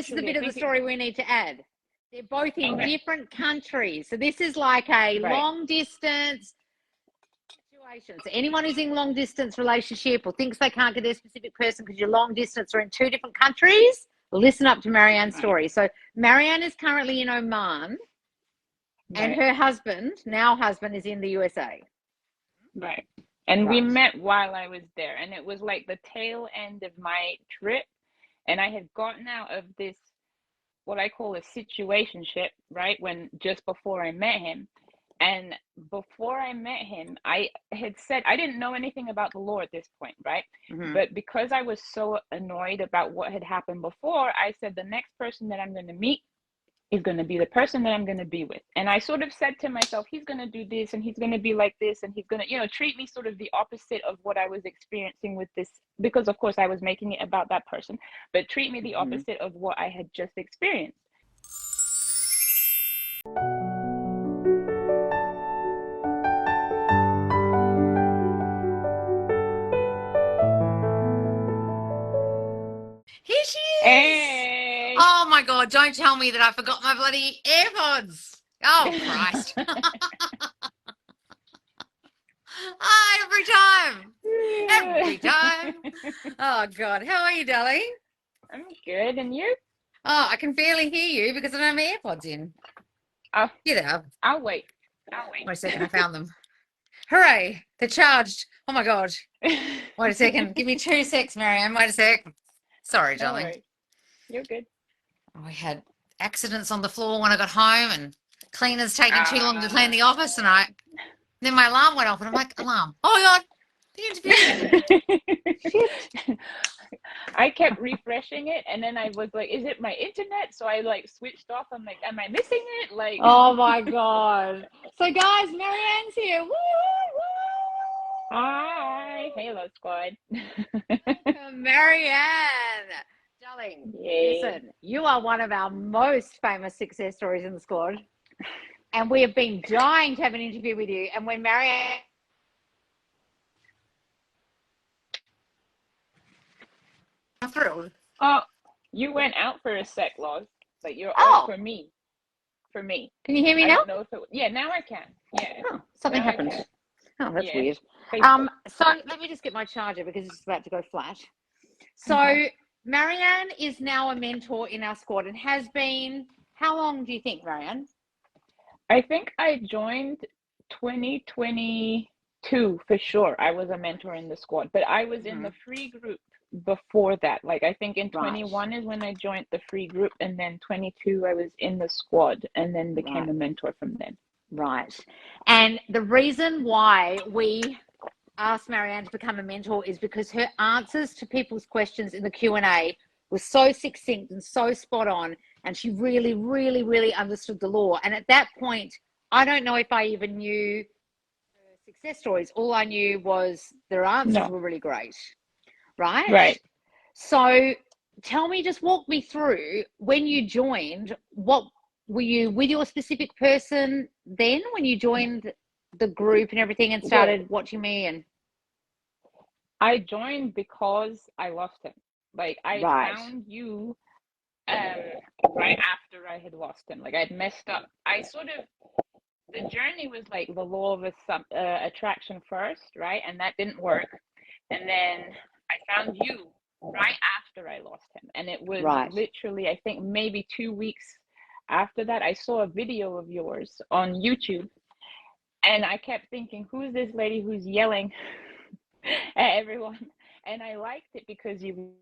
this is the bit of the story we need to add. They're both in different countries. So this is like a long distance situation. So anyone who's in long distance relationship or thinks they can't get their specific person because you're long distance or in two different countries, listen up to Marianne's story. So Marianne is currently in Oman and her husband, is in the USA. Right. And we met while I was there, and it was like the tail end of my trip, and I had gotten out of this, what I call a situationship, right, when just before I met him. And before I met him, I had said, I didn't know anything about the law at this point, right? But because I was so annoyed about what had happened before, I said, the next person that I'm going to meet is going to be the person that I'm going to be with. And I sort of said to myself, he's going to do this and he's going to be like this and he's going to, you know, treat me sort of the opposite of what I was experiencing with this, because of course I was making it about that person, but treat me the opposite of what I had just experienced. Here she is. Hey. Oh my God, don't tell me that I forgot my bloody AirPods. Oh, Christ. Every time. Oh, God. How are you, darling? I'm good. And you? Oh, I can barely hear you because I don't have my AirPods in. Oh, You there. I'll wait. Wait a second. I found them. Hooray. They're charged. Oh, my God. Wait a second. Give me 2 secs, Marianne. Wait a sec. Sorry, darling. Right. You're good. Oh, we had accidents on the floor when I got home and cleaners taking too long to clean the office, and then my alarm went off and I'm like, alarm. Oh my God, the interview. Shit. I kept refreshing it and then I was like, is it my internet? So I like switched off. I'm like, am I missing it? Like, oh my God. So guys, Marianne's here. Woo, woo. Hi. Halo squad. Marianne. Darling, listen, you are one of our most famous success stories in the squad. And we have been dying to have an interview with you. And when Marianne... I'm thrilled. Oh, you went out for a sec, Loz. But you're on for me. For me. Can you hear me now? I don't know if yeah, now I can. Yeah. Oh, something happened. Oh, that's weird. So let me just get my charger because it's about to go flat. So Marianne is now a mentor in our squad and has been, how long do you think, Marianne? I think I joined 2022 for sure. I was a mentor in the squad, but I was in the free group before that. Like I think in 21 is when I joined the free group, and then 22 I was in the squad and then became a mentor from then. Right. And the reason why we asked Marianne to become a mentor is because her answers to people's questions in the Q&A were so succinct and so spot on, and she really, really, really understood the law. And at that point, I don't know if I even knew her success stories. All I knew was their answers were really great. Right? So tell me, just walk me through, when you joined, what were you with your specific person then when you joined the group and everything and started watching me? And I joined because I lost him. Like I found you right after I had lost him. Like I'd messed up. I sort of, the journey was like the law of attraction first, right? And that didn't work. And then I found you right after I lost him. And it was literally, I think maybe 2 weeks after that, I saw a video of yours on YouTube. And I kept thinking, who's this lady who's yelling at everyone? And I liked it because you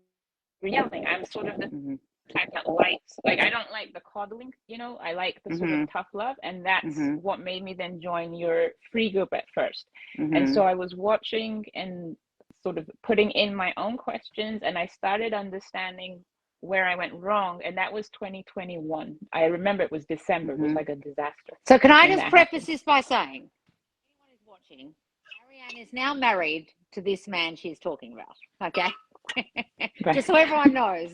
were yelling. I'm sort of the type that likes, like, I don't like the coddling, you know, I like the sort of tough love. And that's what made me then join your free group at first. And so I was watching and sort of putting in my own questions, and I started understanding where I went wrong. And that was 2021. I remember it was December. It was like a disaster. So can I just preface this by saying, anyone who's watching, Marianne is now married to this man she's talking about. Okay? Just so everyone knows,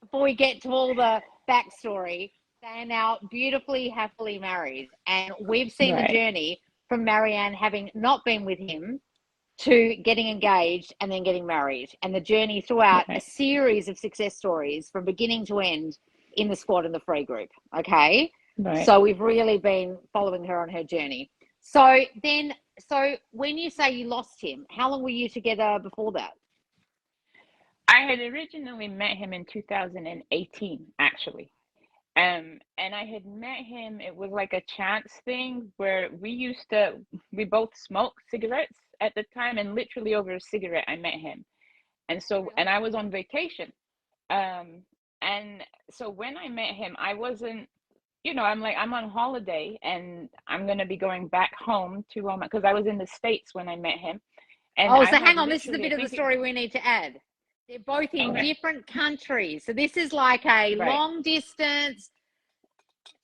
before we get to all the backstory, they are now beautifully, happily married. And we've seen the journey from Marianne having not been with him to getting engaged and then getting married, and the journey throughout a series of success stories from beginning to end. in the squad and the free group. Okay. Right. So we've really been following her on her journey. So when you say you lost him, how long were you together before that? I had originally met him in 2018, actually. And I had met him, it was like a chance thing where we both smoked cigarettes at the time, and literally over a cigarette, I met him. And so, and I was on vacation. And so when I met him, I wasn't, I'm like, I'm on holiday and I'm going to be going back home to, because I was in the States when I met him. And so hang on, this is a bit of the story we need to add. They're both in different countries. So this is like a long distance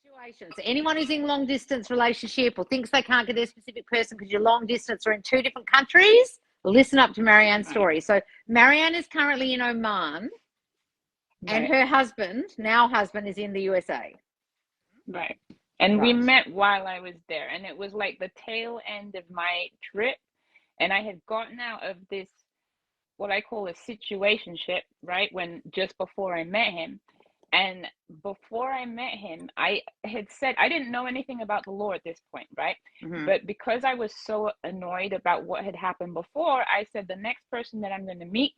situation. So anyone who's in long distance relationship or thinks they can't get their specific person because you're long distance or in two different countries, listen up to Marianne's story. So Marianne is currently in Oman and her husband, is in the USA. Right. And we met while I was there, and it was like the tail end of my trip, and I had gotten out of this, what I call a situationship, right? Just before I met him. And before I met him, I had said, I didn't know anything about the law at this point, right? But because I was so annoyed about what had happened before, I said, the next person that I'm going to meet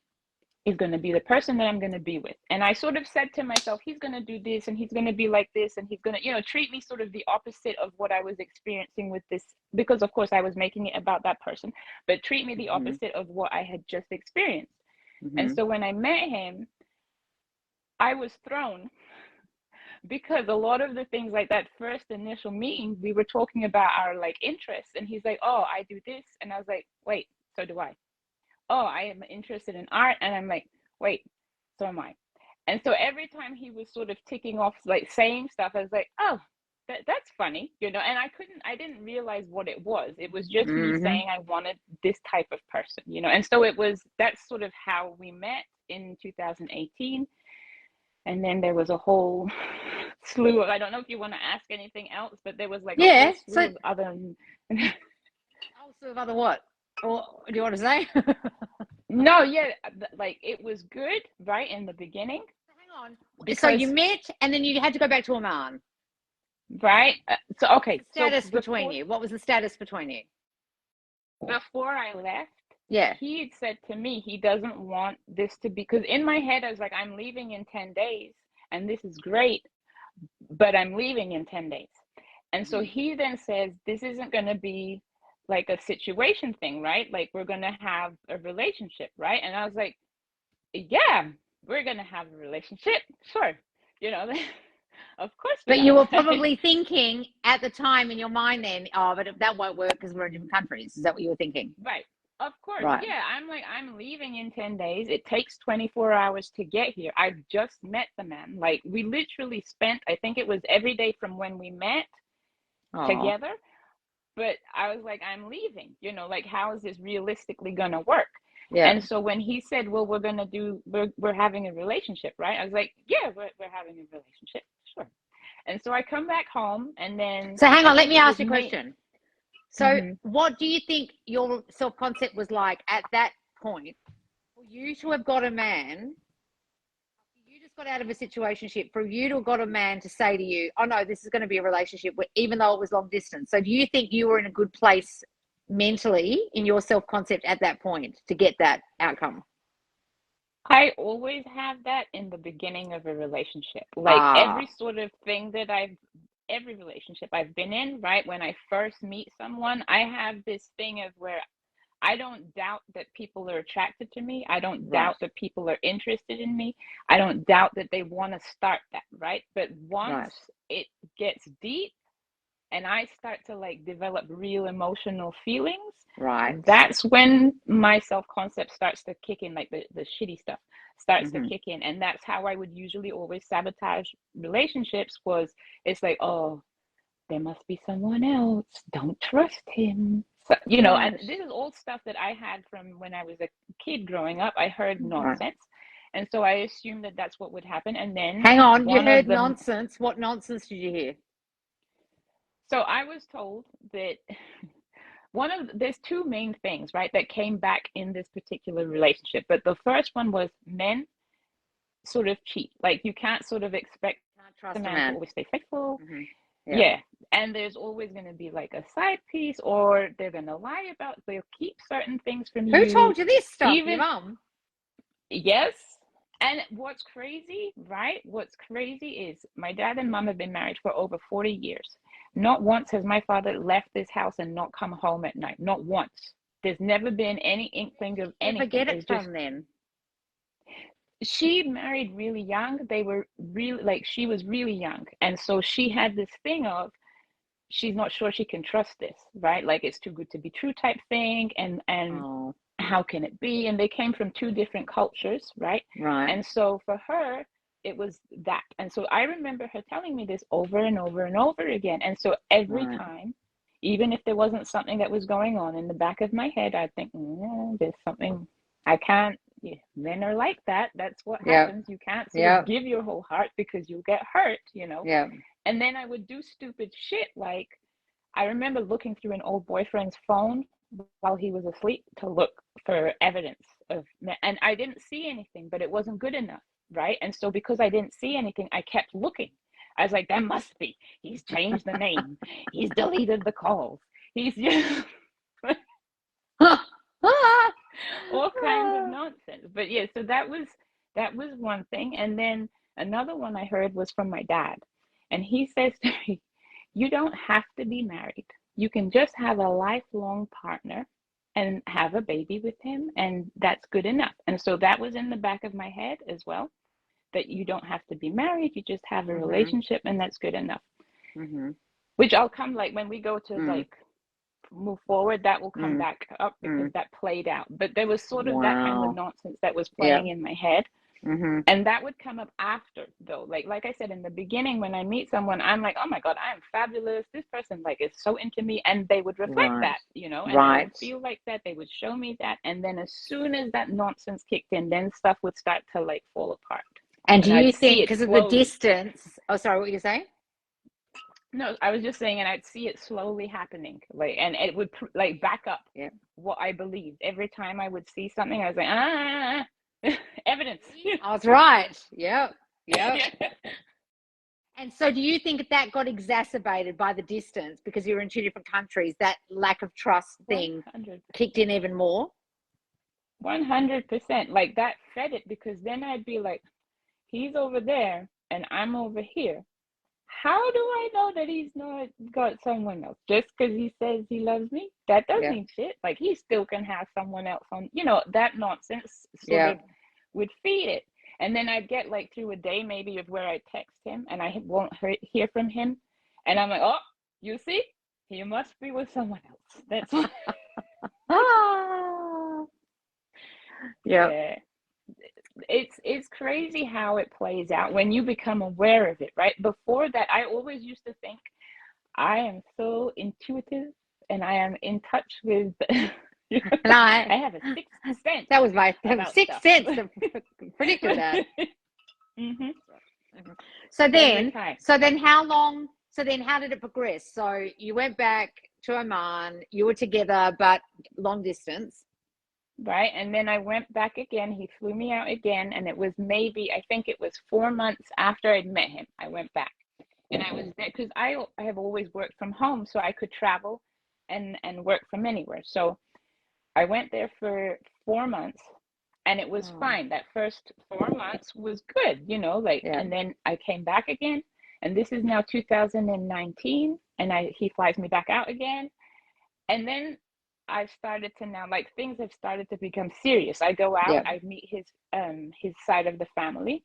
is going to be the person that I'm going to be with. And I sort of said to myself, he's going to do this and he's going to be like this and he's going to, treat me sort of the opposite of what I was experiencing with this, because of course I was making it about that person, but treat me the opposite of what I had just experienced. And so when I met him, I was thrown, because a lot of the things, like that first initial meeting, we were talking about our like interests, and he's like, oh, I do this. And I was like, wait, so do I. Oh, I am interested in art. And I'm like, wait, so am I. And so every time he was sort of ticking off, like saying stuff, I was like, oh, that's funny, and I didn't realize what it was. It was just me saying I wanted this type of person, and so that's sort of how we met in 2018. And then there was a whole slew of, I don't know if you want to ask anything else, but there was like a whole slew of other. Of other what? Or do you want to say? No, like it was good, right, in the beginning. Hang on. So you met and then you had to go back to Oman. Right. So, okay. Status between you. What was the status between you? Before I left, yeah, he had said to me he doesn't want this to be, because in my head I was like, I'm leaving in 10 days and this is great, but I'm leaving in 10 days. And so he then says, this isn't going to be like a situation thing, right? Like we're going to have a relationship, right? And I was like, yeah, we're going to have a relationship. Sure. Of course. But you were probably thinking at the time in your mind then, oh, but that won't work because we're in different countries. Is that what you were thinking? Right. Of course. Right. Yeah. I'm leaving in 10 days. It takes 24 hours to get here. I've just met the man. Like we literally spent, I think it was every day from when we met together. But I was like, I'm leaving, like, how is this realistically going to work? Yeah. And so when he said, well, we're having a relationship, right? I was like, yeah, we're having a relationship. Sure. And so I come back home and then. So hang on, let me ask you a question. So what do you think your self-concept was like at that point for you to have got a man? You just got out of a situationship, for you to have got a man to say to you, oh no, this is going to be a relationship, even though it was long distance. So do you think you were in a good place mentally in your self-concept at that point to get that outcome? I always have that in the beginning of a relationship. Like every sort of thing that every relationship I've been in, right? When I first meet someone, I have this thing of where I don't doubt that people are attracted to me. I don't doubt that people are interested in me. I don't doubt that they want to start that, right? But once it gets deep and I start to like develop real emotional feelings, that's when my self-concept starts to kick in, like the shitty stuff starts to kick in. And that's how I would usually always sabotage relationships, was it's like, oh, there must be someone else. Don't trust him. So, and this is all stuff that I had from when I was a kid growing up. I heard nonsense. And so I assumed that that's what would happen. And then. Hang on, you heard nonsense. What nonsense did you hear? So I was told that there's two main things, right, that came back in this particular relationship. But the first one was men sort of cheat. Like you can't sort of expect the man to always stay faithful. Mm-hmm. Yeah. And there's always going to be like a side piece, or they're going to lie about, they'll keep certain things from you. Who told you this stuff? Even, your mum? Yes. And what's crazy, right? What's crazy is my dad and mom have been married for over 40 years. Not once has my father left this house and not come home at night. Not once. There's never been any inkling of anything. Forget it from then. She married really young. They were really, like, she was really young. And so she had this thing of, she's not sure she can trust this, right? Like, it's too good to be true type thing. And how can it be? And they came from two different cultures, right? And so for her, it was that. And so I remember her telling me this over and over and over again. And so every time, even if there wasn't something that was going on in the back of my head, I'd think, there's something I can't. Men are like that. That's what happens. You can't sort of give your whole heart because you'll get hurt, you know. And then I would do stupid shit. Like, I remember looking through an old boyfriend's phone while he was asleep to look for evidence of, and I didn't see anything, but it wasn't good enough, right? And so because I didn't see anything, I kept looking. I was like, that must be. He's changed the name. He's deleted the calls. He's just all kinds of nonsense. But yeah, so that was one thing. And then another one I heard was from my dad. And he says to me, you don't have to be married. You can just have a lifelong partner and have a baby with him, and that's good enough. And so that was in the back of my head as well, that you don't have to be married. You just have a relationship, and that's good enough. Which I'll come, like, when we go to like move forward, that will come back up because that played out. But there was sort of that kind of nonsense that was playing in my head. And that would come up after, though. Like I said, in the beginning, when I meet someone, I'm like, oh my God, I am fabulous. This person, like, is so into me. And they would reflect that, you know, and I would feel like that. They would show me that. And then as soon as that nonsense kicked in, then stuff would start to, like, fall apart. And do you think, because of the distance, oh, sorry, what were you saying? No, I was just saying, and I'd see it slowly happening, like, and it would like back up what I believed. Every time I would see something, I was like, evidence. I was right. Yep. And so do you think that got exacerbated by the distance because you were in two different countries, that lack of trust thing 100%. Kicked in even more? 100%. Like, that fed it, because then I'd be like, he's over there and I'm over here. How do I know that he's not got someone else? Just because he says he loves me? That doesn't mean shit. Like, he still can have someone else on, you know, that nonsense sort of would feed it. And then I'd get, like, through a day maybe of where I text him and I won't hear from him. And I'm like, oh, you see? He must be with someone else. That's why. Yeah. It's crazy how it plays out when you become aware of it, right? Before that, I always used to think I am so intuitive and I am in touch with and I have a sixth sense. That was my sixth sense that predicted that. So then how did it progress? So you went back to Oman, you were together but long distance. Right. And then I went back again. He flew me out again. And it was maybe, I think it was 4 months after I'd met him, I went back. And I was there because I have always worked from home, so I could travel and work from anywhere. So I went there for 4 months and it was fine. That first 4 months was good, you know, like, and then I came back again. And this is now 2019. And he flies me back out again. And then I've started to now, like, things have started to become serious. I go out, I meet his side of the family,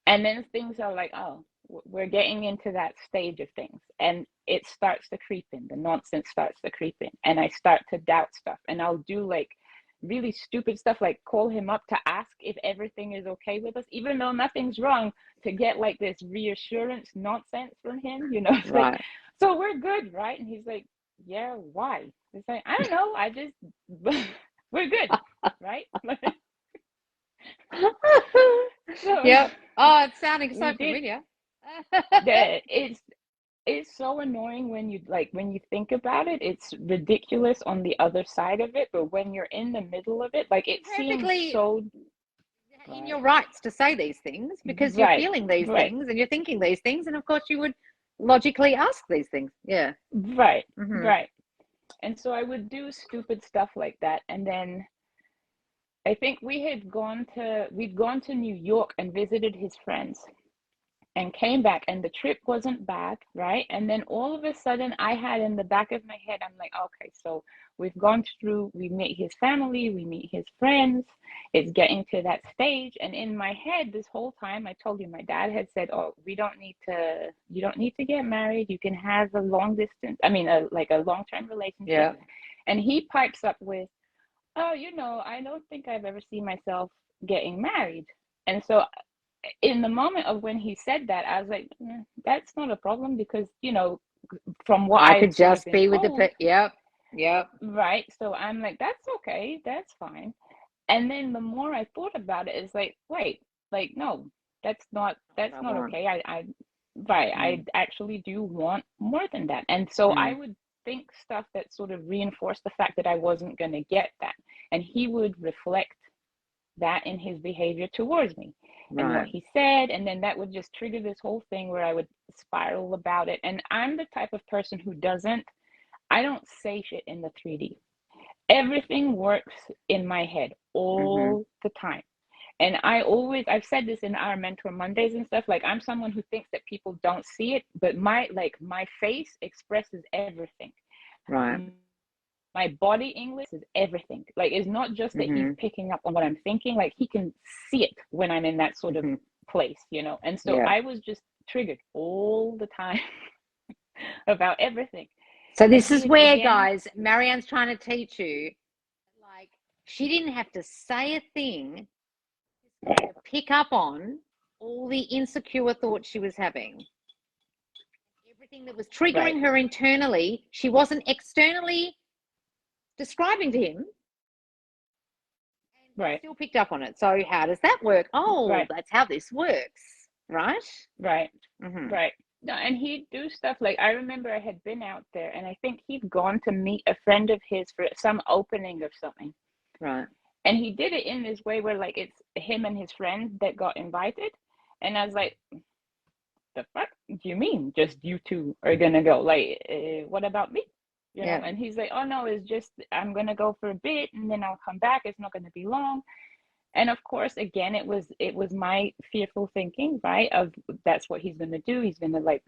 and then things are like, oh, we're getting into that stage of things, and it starts to creep in. The nonsense starts to creep in, and I start to doubt stuff, and I'll do, like, really stupid stuff, like call him up to ask if everything is okay with us, even though nothing's wrong, to get, like, this reassurance nonsense from him, you know. It's like, so we're good, right? And he's like, yeah, why? It's like, I don't know, I just we're good, right? So, yep. Oh, it's sounding so familiar. It's so annoying when you think about it. It's ridiculous on the other side of it, but when you're in the middle of it, like, it seems so. in your rights to say these things because you're feeling these things and you're thinking these things, and of course you would logically ask these things. Yeah. Right. Right. And so I would do stupid stuff like that. And then I think we'd gone to New York and visited his friends and came back, and the trip wasn't bad, right? And then all of a sudden I had in the back of my head, I'm like, okay, so we meet his family, we meet his friends, it's getting to that stage. And in my head this whole time, I told you, my dad had said, oh, you don't need to get married, you can have a long-term relationship. Yeah. And he pipes up with, oh, I don't think I've ever seen myself getting married. And so in the moment of when he said that, I was like, that's not a problem, because from what I could just be with the yep right. So I'm like, that's okay, that's fine. And then the more I thought about it, it's like, wait, like, no, that's not okay. I actually do want more than that. And so I would think stuff that sort of reinforced the fact that I wasn't going to get that, and he would reflect that in his behavior towards me and what he said, and then that would just trigger this whole thing where I would spiral about it. And I'm the type of person who I don't say shit in the 3D. Everything works in my head all the time. And I've said this in our Mentor Mondays and stuff, like, I'm someone who thinks that people don't see it, but my face expresses everything. Right. My body English is everything. Like, it's not just that he's picking up on what I'm thinking, like, he can see it when I'm in that sort of place, And so I was just triggered all the time about everything. So this is where, guys, Marianne's trying to teach you, like, she didn't have to say a thing to pick up on all the insecure thoughts she was having. Everything that was triggering her internally, she wasn't externally describing to him, and still picked up on it. So how does that work? Oh, that's how this works, right? Right. No, and he'd do stuff like, I remember I had been out there, and I think he'd gone to meet a friend of his for some opening or something. Right. And he did it in this way where, like, it's him and his friend that got invited, and I was like, the fuck do you mean just you two are gonna go? Like, what about me? You know? And he's like, oh no, it's just, I'm gonna go for a bit and then I'll come back, it's not gonna be long. And of course, again, it was my fearful thinking, right, of that's what he's gonna do, he's gonna, like,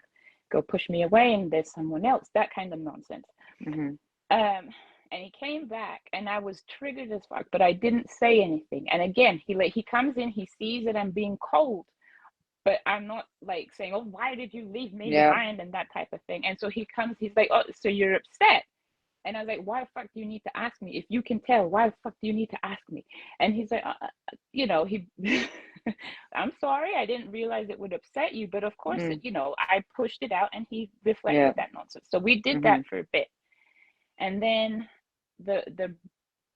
go push me away and there's someone else, that kind of nonsense. And he came back and I was triggered as fuck, but I didn't say anything. And again, he comes in, he sees that I'm being cold, but I'm not, like, saying, oh, why did you leave me behind, and that type of thing. And so he comes, he's like, oh, so you're upset? And I was like, why the fuck do you need to ask me? If you can tell, why the fuck do you need to ask me? And he's like, I'm sorry, I didn't realize it would upset you, but of course, I pushed it out, and he reflected that nonsense. So we did that for a bit. And then the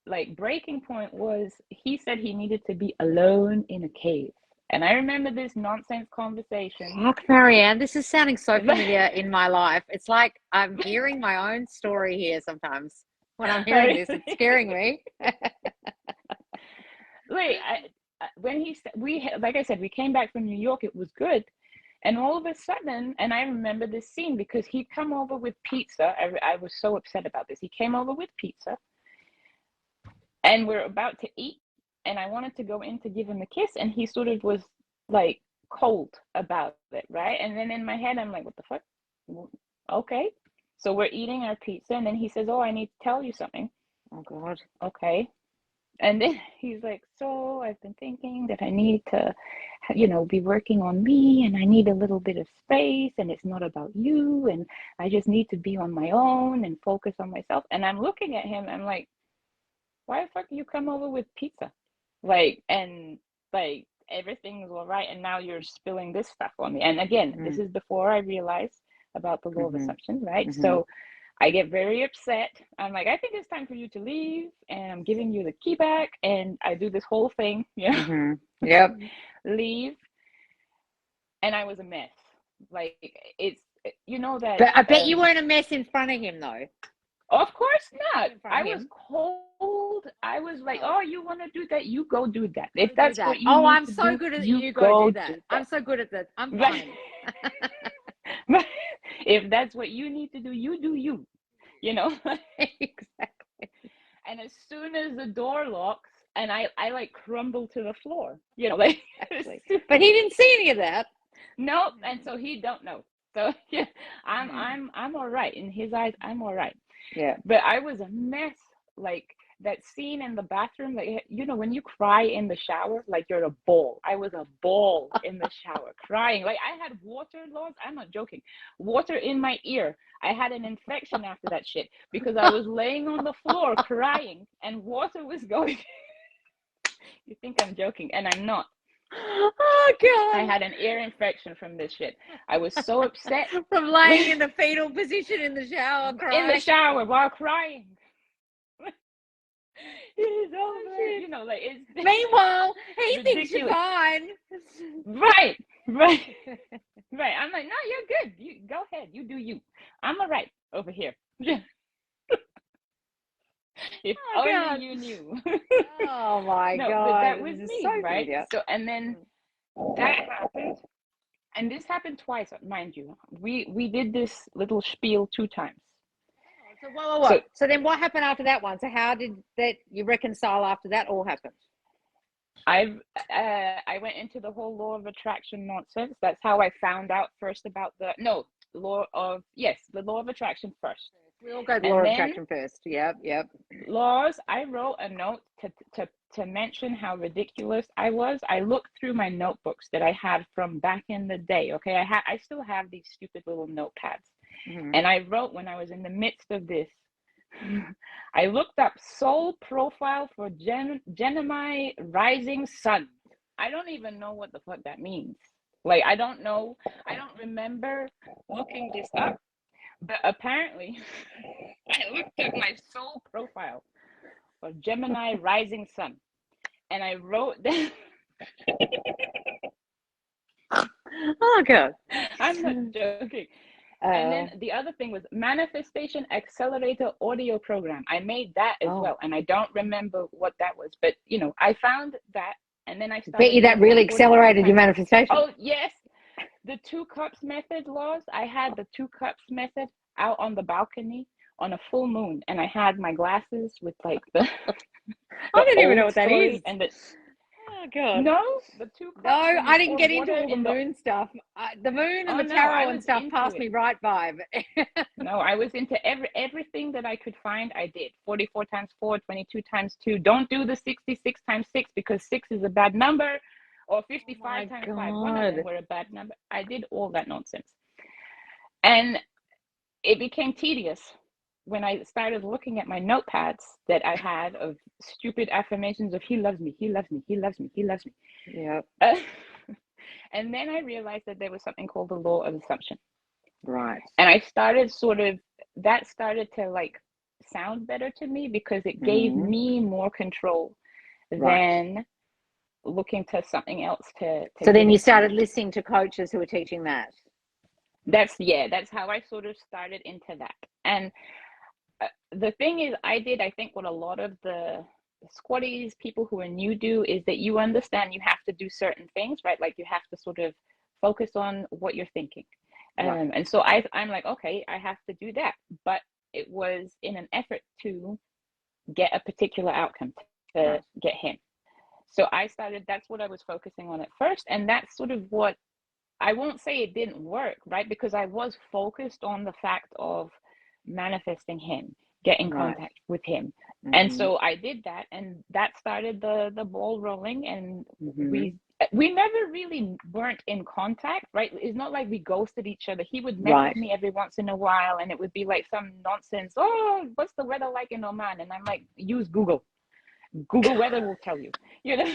like breaking point was, he said he needed to be alone in a cave. And I remember this nonsense conversation. Fuck, Marianne, this is sounding so familiar in my life. It's like I'm hearing my own story here sometimes. When I'm hearing this, it's scaring me. Wait, when like I said, we came back from New York, it was good. And all of a sudden, and I remember this scene because he'd come over with pizza. I was so upset about this. He came over with pizza, and we're about to eat. And I wanted to go in to give him a kiss, and he sort of was, like, cold about it, right? And then in my head, I'm like, what the fuck? Okay. So we're eating our pizza, and then he says, oh, I need to tell you something. Oh, God. Okay. And then he's like, so I've been thinking that I need to, be working on me, and I need a little bit of space, and it's not about you, and I just need to be on my own and focus on myself. And I'm looking at him, I'm like, why the fuck do you come over with pizza? Like, and, like, everything is all right, and now you're spilling this stuff on me. And again, this is before I realized about the law of assumption, right? So I get very upset. I'm like, I think it's time for you to leave, and I'm giving you the key back, and I do this whole thing, leave. And I was a mess. Like, it's, that. But I bet you weren't a mess in front of him, though. Of course not. From I was him. cold. I was like, oh, you want to do that? You go do that. If Go do that's that. what you Oh, need I'm to so do, good at you you go go do do that. I'm that. so good at that. I'm Right. fine. But if that's what you need to do, you do you. You know? Exactly. And as soon as the door locks, and I like crumble to the floor, you know, like. Exactly. But he didn't see any of that. Nope. And so he don't know. So yeah, I'm all right in his eyes. I'm all right. Yeah. But I was a mess. Like that scene in the bathroom, like, you know, when you cry in the shower, like you're a ball. I was a ball in the shower, crying. Like I had water, Lord. I'm not joking. Water in my ear. I had an infection after that shit because I was laying on the floor crying and water was going. You think I'm joking, and I'm not. Oh God! I had an ear infection from this shit. I was so upset from laying in the fetal position in the shower, crying. in the shower while crying. It is over, you know, like it's. Meanwhile, he ridiculous. thinks you're fine. Right, right, right. I'm like, no, you're good. You go ahead. You do you. I'm all right over here. If only God. you knew. Oh my No, God! but that was This is me, so right? good. So, and then that happened, and this happened twice, mind you. We did this little spiel 2 times. So whoa. So then what happened after that one? So how did that you reconcile after that all happened? I went into the whole law of attraction nonsense. That's how I found out first about the law of attraction first. We all go the law of attraction first. Yep. Laws. I wrote a note to mention how ridiculous I was. I looked through my notebooks that I had from back in the day. Okay, I still have these stupid little notepads, and I wrote when I was in the midst of this. I looked up soul profile for Gemini rising sun. I don't even know what the fuck that means. Like, I don't know. I don't remember looking this up. But apparently, I looked up my soul profile for Gemini rising sun. And I wrote down. Oh, God. I'm not joking. And then the other thing was Manifestation Accelerator audio program. I made that as well. And I don't remember what that was. But, you know, I found that. And then I started. Bet you that really accelerated your manifestation. Oh, yes. The 2 cups method, Laws. I had the 2 cups method out on the balcony on a full moon. And I had my glasses with like the. I don't even know what that is. And the. Oh, God. No, the 2 cups. No, I didn't get into all the moon stuff. The moon and the tarot and stuff passed me right by. But no, I was into everything that I could find. I did 44 times 4, 22 times 2. Don't do the 66 times 6 because 6 is a bad number, or 55 times 5. One of them were a bad number. I did all that nonsense, and it became tedious when I started looking at my notepads that I had of stupid affirmations of he loves me, he loves me, he loves me, he loves me. Yeah. And then I realized that there was something called the law of assumption. Right. And I started that started to like sound better to me because it gave me more control than looking to something else to so then you started listening to coaches who were teaching that. That's how I sort of started into that. And the thing is, I think what a lot of the squatties, people who are new, do is that you understand you have to do certain things, right? Like you have to sort of focus on what you're thinking. And so I'm like, okay, I have to do that. But it was in an effort to get a particular outcome, to get him. So that's what I was focusing on at first. And that's sort of what, I won't say it didn't work, right? Because I was focused on the fact of manifesting him, get in contact with him. And so I did that, and that started the ball rolling, and we never really weren't in contact, right? It's not like we ghosted each other. He would message me every once in a while, and it would be like some nonsense. Oh, what's the weather like in Oman? And I'm like, use Google. Google weather will tell you, you know.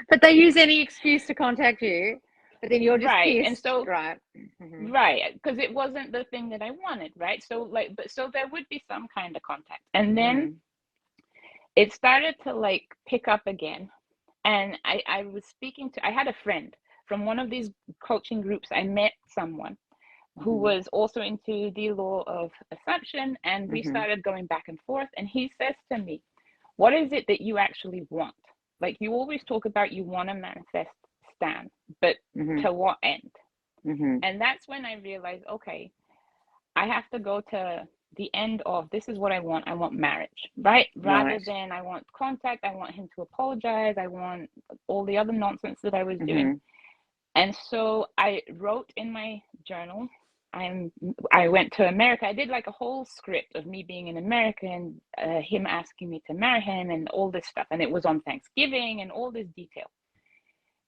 But they use any excuse to contact you. But then you're just pissed. And so because it wasn't the thing that I wanted, right? So so there would be some kind of contact, and then it started to like pick up again. And I was speaking to, I had a friend from one of these coaching groups. I met someone who was also into the law of assumption, and we started going back and forth. And he says to me, what is it that you actually want? Like, you always talk about you want to manifest Stan, but to what end? And that's when I realized, okay, I have to go to the end of, this is what I want. I want marriage, right? Rather than I want contact, I want him to apologize, I want all the other nonsense that I was doing. And so I wrote in my journal, I went to America. I did like a whole script of me being in America and him asking me to marry him and all this stuff. And it was on Thanksgiving and all this detail.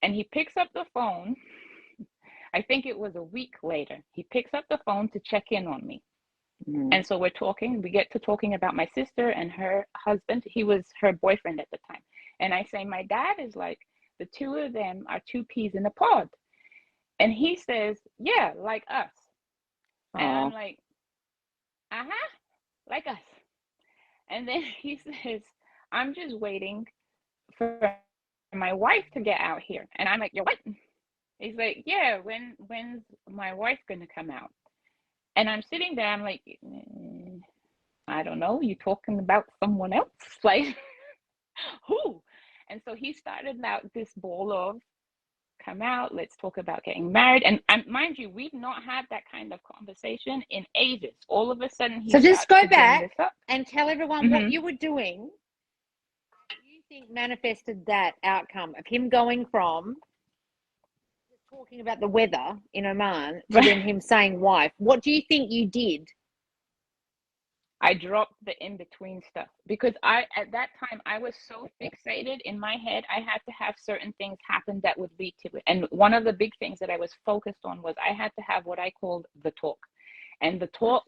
And he picks up the phone. I think it was a week later. He picks up the phone to check in on me. And so we're talking. We get to talking about my sister and her husband. He was her boyfriend at the time. And I say, my dad is like, the two of them are two peas in a pod. And he says, yeah, like us. And I'm like, like us. And then he says, I'm just waiting for my wife to get out here. And I'm like, yo, what? He's like, yeah, when's my wife gonna come out? And I'm sitting there, I'm like, I don't know, you talking about someone else? Like, who? And so he started out this ball of, come out, let's talk about getting married. And mind you, we've not had that kind of conversation in ages. All of a sudden, so just go back and tell everyone what you were doing. You think manifested that outcome of him going from talking about the weather in Oman to then him saying wife. What do you think you did? I dropped the in-between stuff because at that time, I was so fixated in my head. I had to have certain things happen that would lead to it. And one of the big things that I was focused on was I had to have what I called the talk. And the talk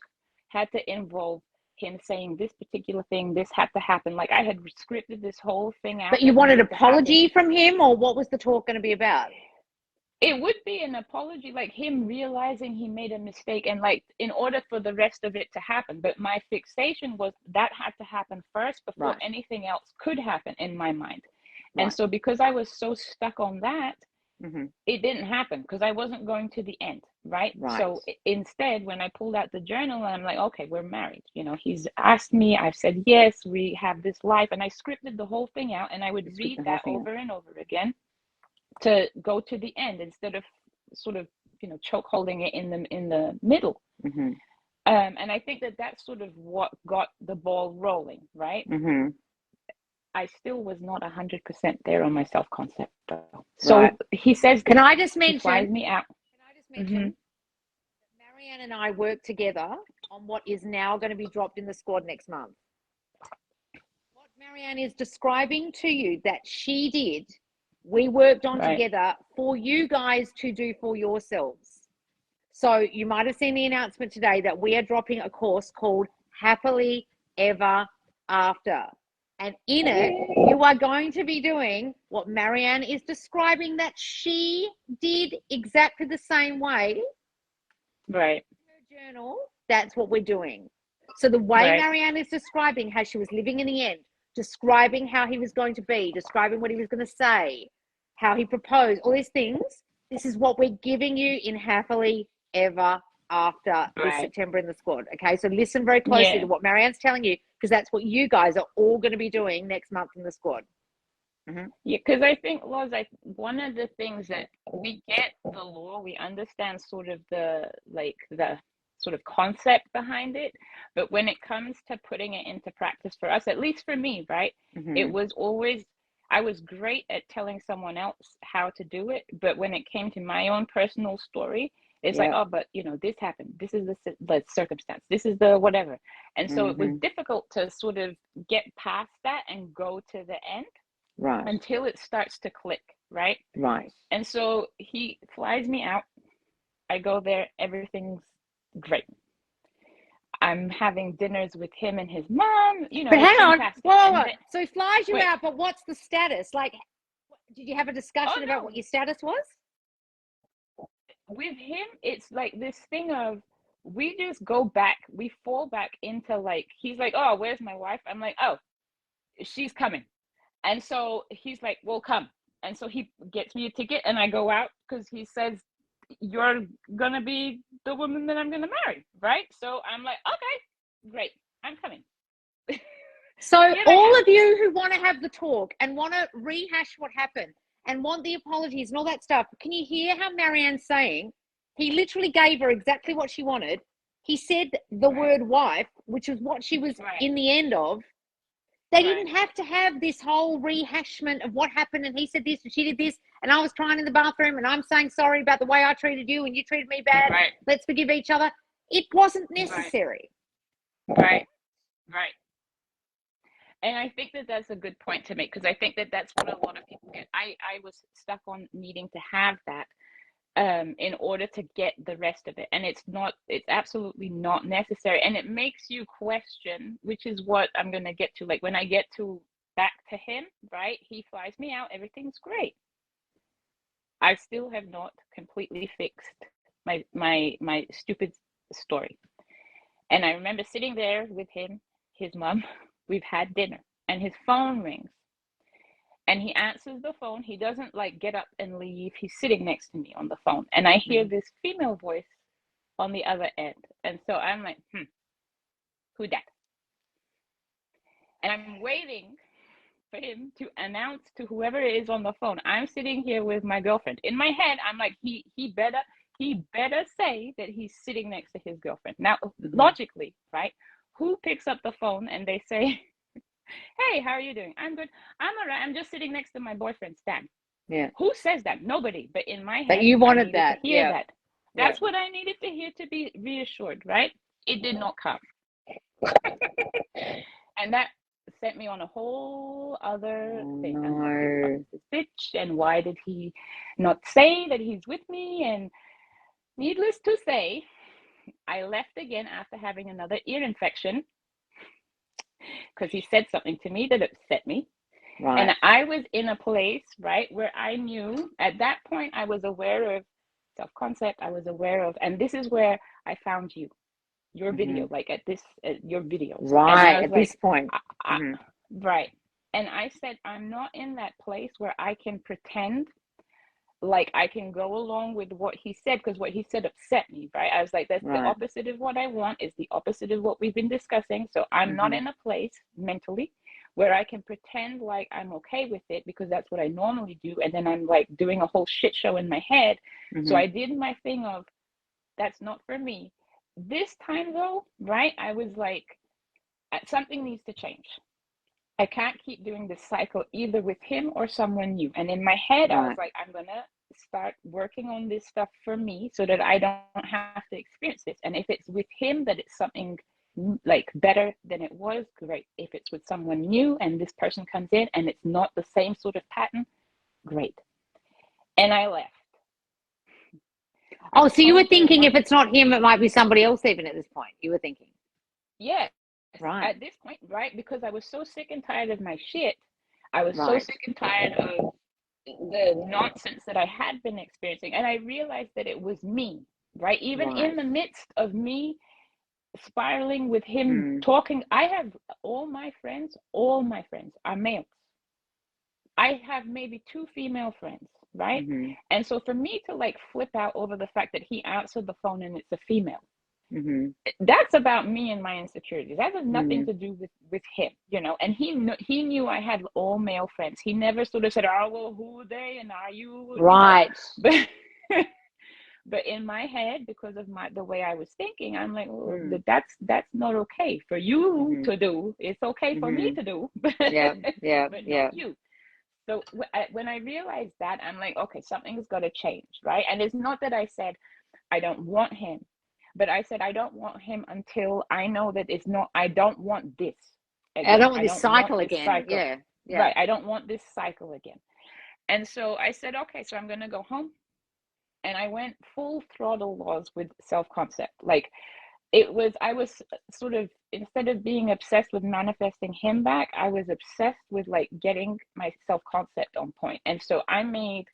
had to involve him saying this particular thing, this had to happen. Like, I had scripted this whole thing out. But you wanted an apology from him, or what was the talk going to be about? It would be an apology, like him realizing he made a mistake, and like in order for the rest of it to happen. But my fixation was that had to happen first before anything else could happen in my mind. And so because I was so stuck on that, it didn't happen because I wasn't going to the end, right? So instead, when I pulled out the journal, I'm like, okay, we're married. You know, he's asked me, I've said yes, we have this life. And I scripted the whole thing out, and I would read that over and over again to go to the end instead of sort of, you know, choke holding it in the middle. And I think that that's sort of what got the ball rolling, right? I still was not 100% there on my self-concept though. So he says, can I just mention, flies me out. Can I just mention that Marianne and I work together on what is now going to be dropped in the squad next month. What Marianne is describing to you that she did, we worked on together for you guys to do for yourselves. So you might have seen the announcement today that we are dropping a course called Happily Ever After. And in it, you are going to be doing what Marianne is describing that she did exactly the same way. Right. In her journal, that's what we're doing. So the way Marianne is describing how she was living in the end, describing how he was going to be, describing what he was going to say, how he proposed, all these things, this is what we're giving you in Happily Ever After this September in the squad. Okay, so listen very closely to what Marianne's telling you, because that's what you guys are all going to be doing next month in the squad. Yeah, because I think, Loz, one of the things that we get the law, we understand sort of the sort of concept behind it, but when it comes to putting it into practice for us, at least for me, right, it was always, I was great at telling someone else how to do it, but when it came to my own personal story, it's like, oh, but you know, this happened, this is the circumstance, this is the whatever. And so it was difficult to sort of get past that and go to the end until it starts to click, right? And so he flies me out, I go there, everything's great. I'm having dinners with him and his mom, you know. But hang on, whoa. So he flies you out, but what's the status? Like, did you have a discussion about what your status was? With him, it's like this thing of, we just go back, we fall back into like, he's like, oh, where's my wife? I'm like, oh, she's coming. And so he's like, well, come. And so he gets me a ticket and I go out because he says, you're gonna be the woman that I'm gonna marry, right? So I'm like, okay, great, I'm coming. So all of you who want to have the talk and want to rehash what happened and want the apologies and all that stuff, can you hear how Marianne's saying? He literally gave her exactly what she wanted. He said the word wife, which is what she was in the end of. They didn't have to have this whole rehashment of what happened, and he said this and she did this, and I was crying in the bathroom, and I'm saying sorry about the way I treated you, and you treated me bad. Let's forgive each other. It wasn't necessary. Right. And I think that that's a good point to make, because I think that that's what a lot of people get. I was stuck on needing to have that in order to get the rest of it, and it's absolutely not necessary, and it makes you question, which is what I'm going to get to. Like when I get to back to him, right, he flies me out, everything's great. I still have not completely fixed my stupid story. And I remember sitting there with him, his mom, we've had dinner, and his phone rings. And he answers the phone. He doesn't like get up and leave. He's sitting next to me on the phone. And I hear this female voice on the other end. And so I'm like, who that? And I'm waiting for him to announce to whoever is on the phone, I'm sitting here with my girlfriend. In my head, I'm like, he better say that he's sitting next to his girlfriend. Now, logically, right? Who picks up the phone and they say, hey, how are you doing? I'm good. I'm all right. I'm just sitting next to my boyfriend, Stan. Yeah. Who says that? Nobody. But in my head, but you wanted that. To hear that. That's what I needed to hear to be reassured, right? It did not come. And that sent me on a whole other thing. No. This bitch, and why did he not say that he's with me? And needless to say, I left again after having another ear infection, because he said something to me that upset me. Right. And I was in a place, right, where I knew at that point I was aware of self-concept. I was aware of, and this is where I found your video, like your videos. Right, at this point. Right. And I said, I'm not in that place where I can pretend like I can go along with what he said, because what he said upset me, right? I was like, that's the opposite of what I want, is the opposite of what we've been discussing. So I'm not in a place mentally where I can pretend like I'm okay with it, because that's what I normally do. And then I'm like doing a whole shit show in my head. So I did my thing of, that's not for me. This time though, right, I was like, something needs to change. I can't keep doing this cycle either with him or someone new. And in my head, I was like, I'm going to start working on this stuff for me so that I don't have to experience this. And if it's with him, that it's something like better than it was, great. If it's with someone new and this person comes in and it's not the same sort of pattern, great. And I left. Oh, so you were thinking if it's not him, it might be somebody else even at this point. You were thinking. Yeah. Right. At this point, right? Because I was so sick and tired of my shit. I was so sick and tired of the nonsense that I had been experiencing. And I realized that it was me, right? Even in the midst of me spiraling with him talking, I have all my friends are males. I have maybe 2 female friends, right? And so for me to like flip out over the fact that he answered the phone and it's a female, that's about me and my insecurities. That has nothing to do with him, you know. And he knew I had all male friends. He never sort of said, oh, well, who are they and are you? Right. But in my head, because of the way I was thinking, I'm like, oh, that's not okay for you to do. It's okay for me to do. But not you. So when I realized that, I'm like, okay, something's got to change, right? And it's not that I said I don't want him, but I said I don't want him until I know that it's not. I don't want this again. I don't want this cycle again. Yeah. Right. I don't want this cycle again. And so I said, okay, so I'm going to go home. And I went full throttle laws with self-concept. Like I was sort of, instead of being obsessed with manifesting him back, I was obsessed with like getting my self-concept on point. And so I made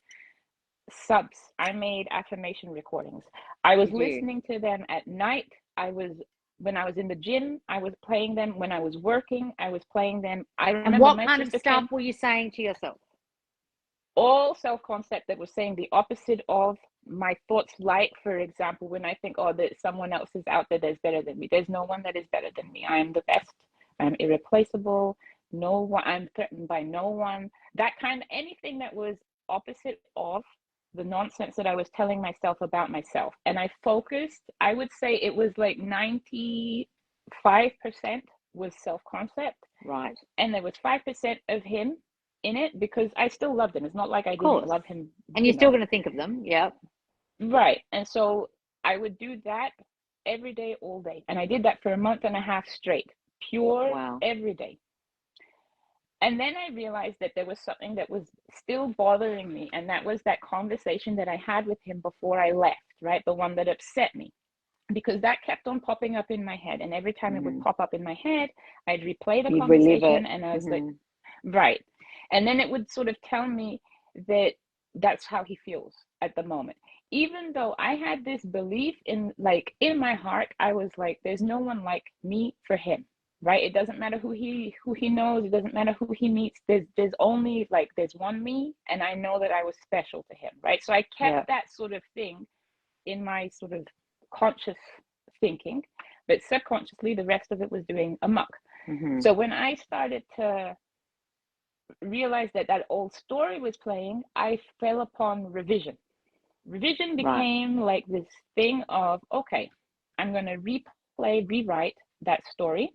I made affirmation recordings. I was listening to them at night. When I was in the gym, I was playing them. When I was working, I was playing them. I remember. And what kind of stuff were you saying to yourself? All self-concept that was saying the opposite of my thoughts, like, for example, when I think, oh, that someone else is out there that's better than me. There's no one that is better than me. I am the best. I'm irreplaceable. No one, I'm threatened by no one. That kind of, anything that was opposite of the nonsense that I was telling myself about myself. And I focused, I would say it was like 95% was self-concept. Right. And there was 5% of him in it, because I still loved him. It's not like I didn't love him. And you're still going to think of them. Yeah. Right. And so I would do that every day, all day. And I did that for a month and a half straight, pure every day. And then I realized that there was something that was still bothering me. And that was that conversation that I had with him before I left, right? The one that upset me, because that kept on popping up in my head. And every time it would pop up in my head, I'd replay the conversation. And I was like, right. And then it would sort of tell me that that's how he feels at the moment. Even though I had this belief in, like, in my heart, I was like, there's no one like me for him, right? It doesn't matter who he knows. It doesn't matter who he meets. There's only, like, there's one me, and I know that I was special to him, right? So I kept that sort of thing in my sort of conscious thinking, but subconsciously the rest of it was doing amok. So when I started to realize that that old story was playing, I fell upon revision. Revision became like this thing of, okay, I'm going to rewrite that story,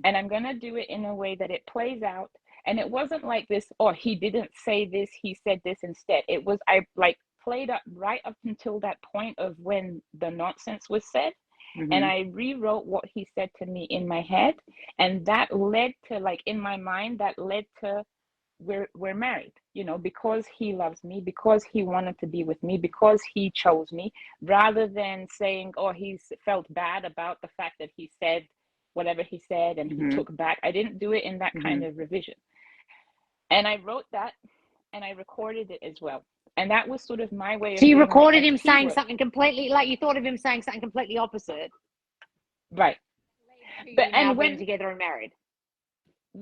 and I'm going to do it in a way that it plays out. And it wasn't like this, oh, he didn't say this, he said this instead. It was, I like played up right up until that point of when the nonsense was said. And I rewrote what he said to me in my head. And that led to, like, in my mind, that led to, we're married, you know, because he loves me, because he wanted to be with me, because he chose me, rather than saying, oh, he's felt bad about the fact that he said whatever he said and he took back. I didn't do it in that kind of revision. And I wrote that and I recorded it as well. And that was sort of my way of. So you recorded him saying something completely, like, you thought of him saying something completely opposite. Right. But and when together and married.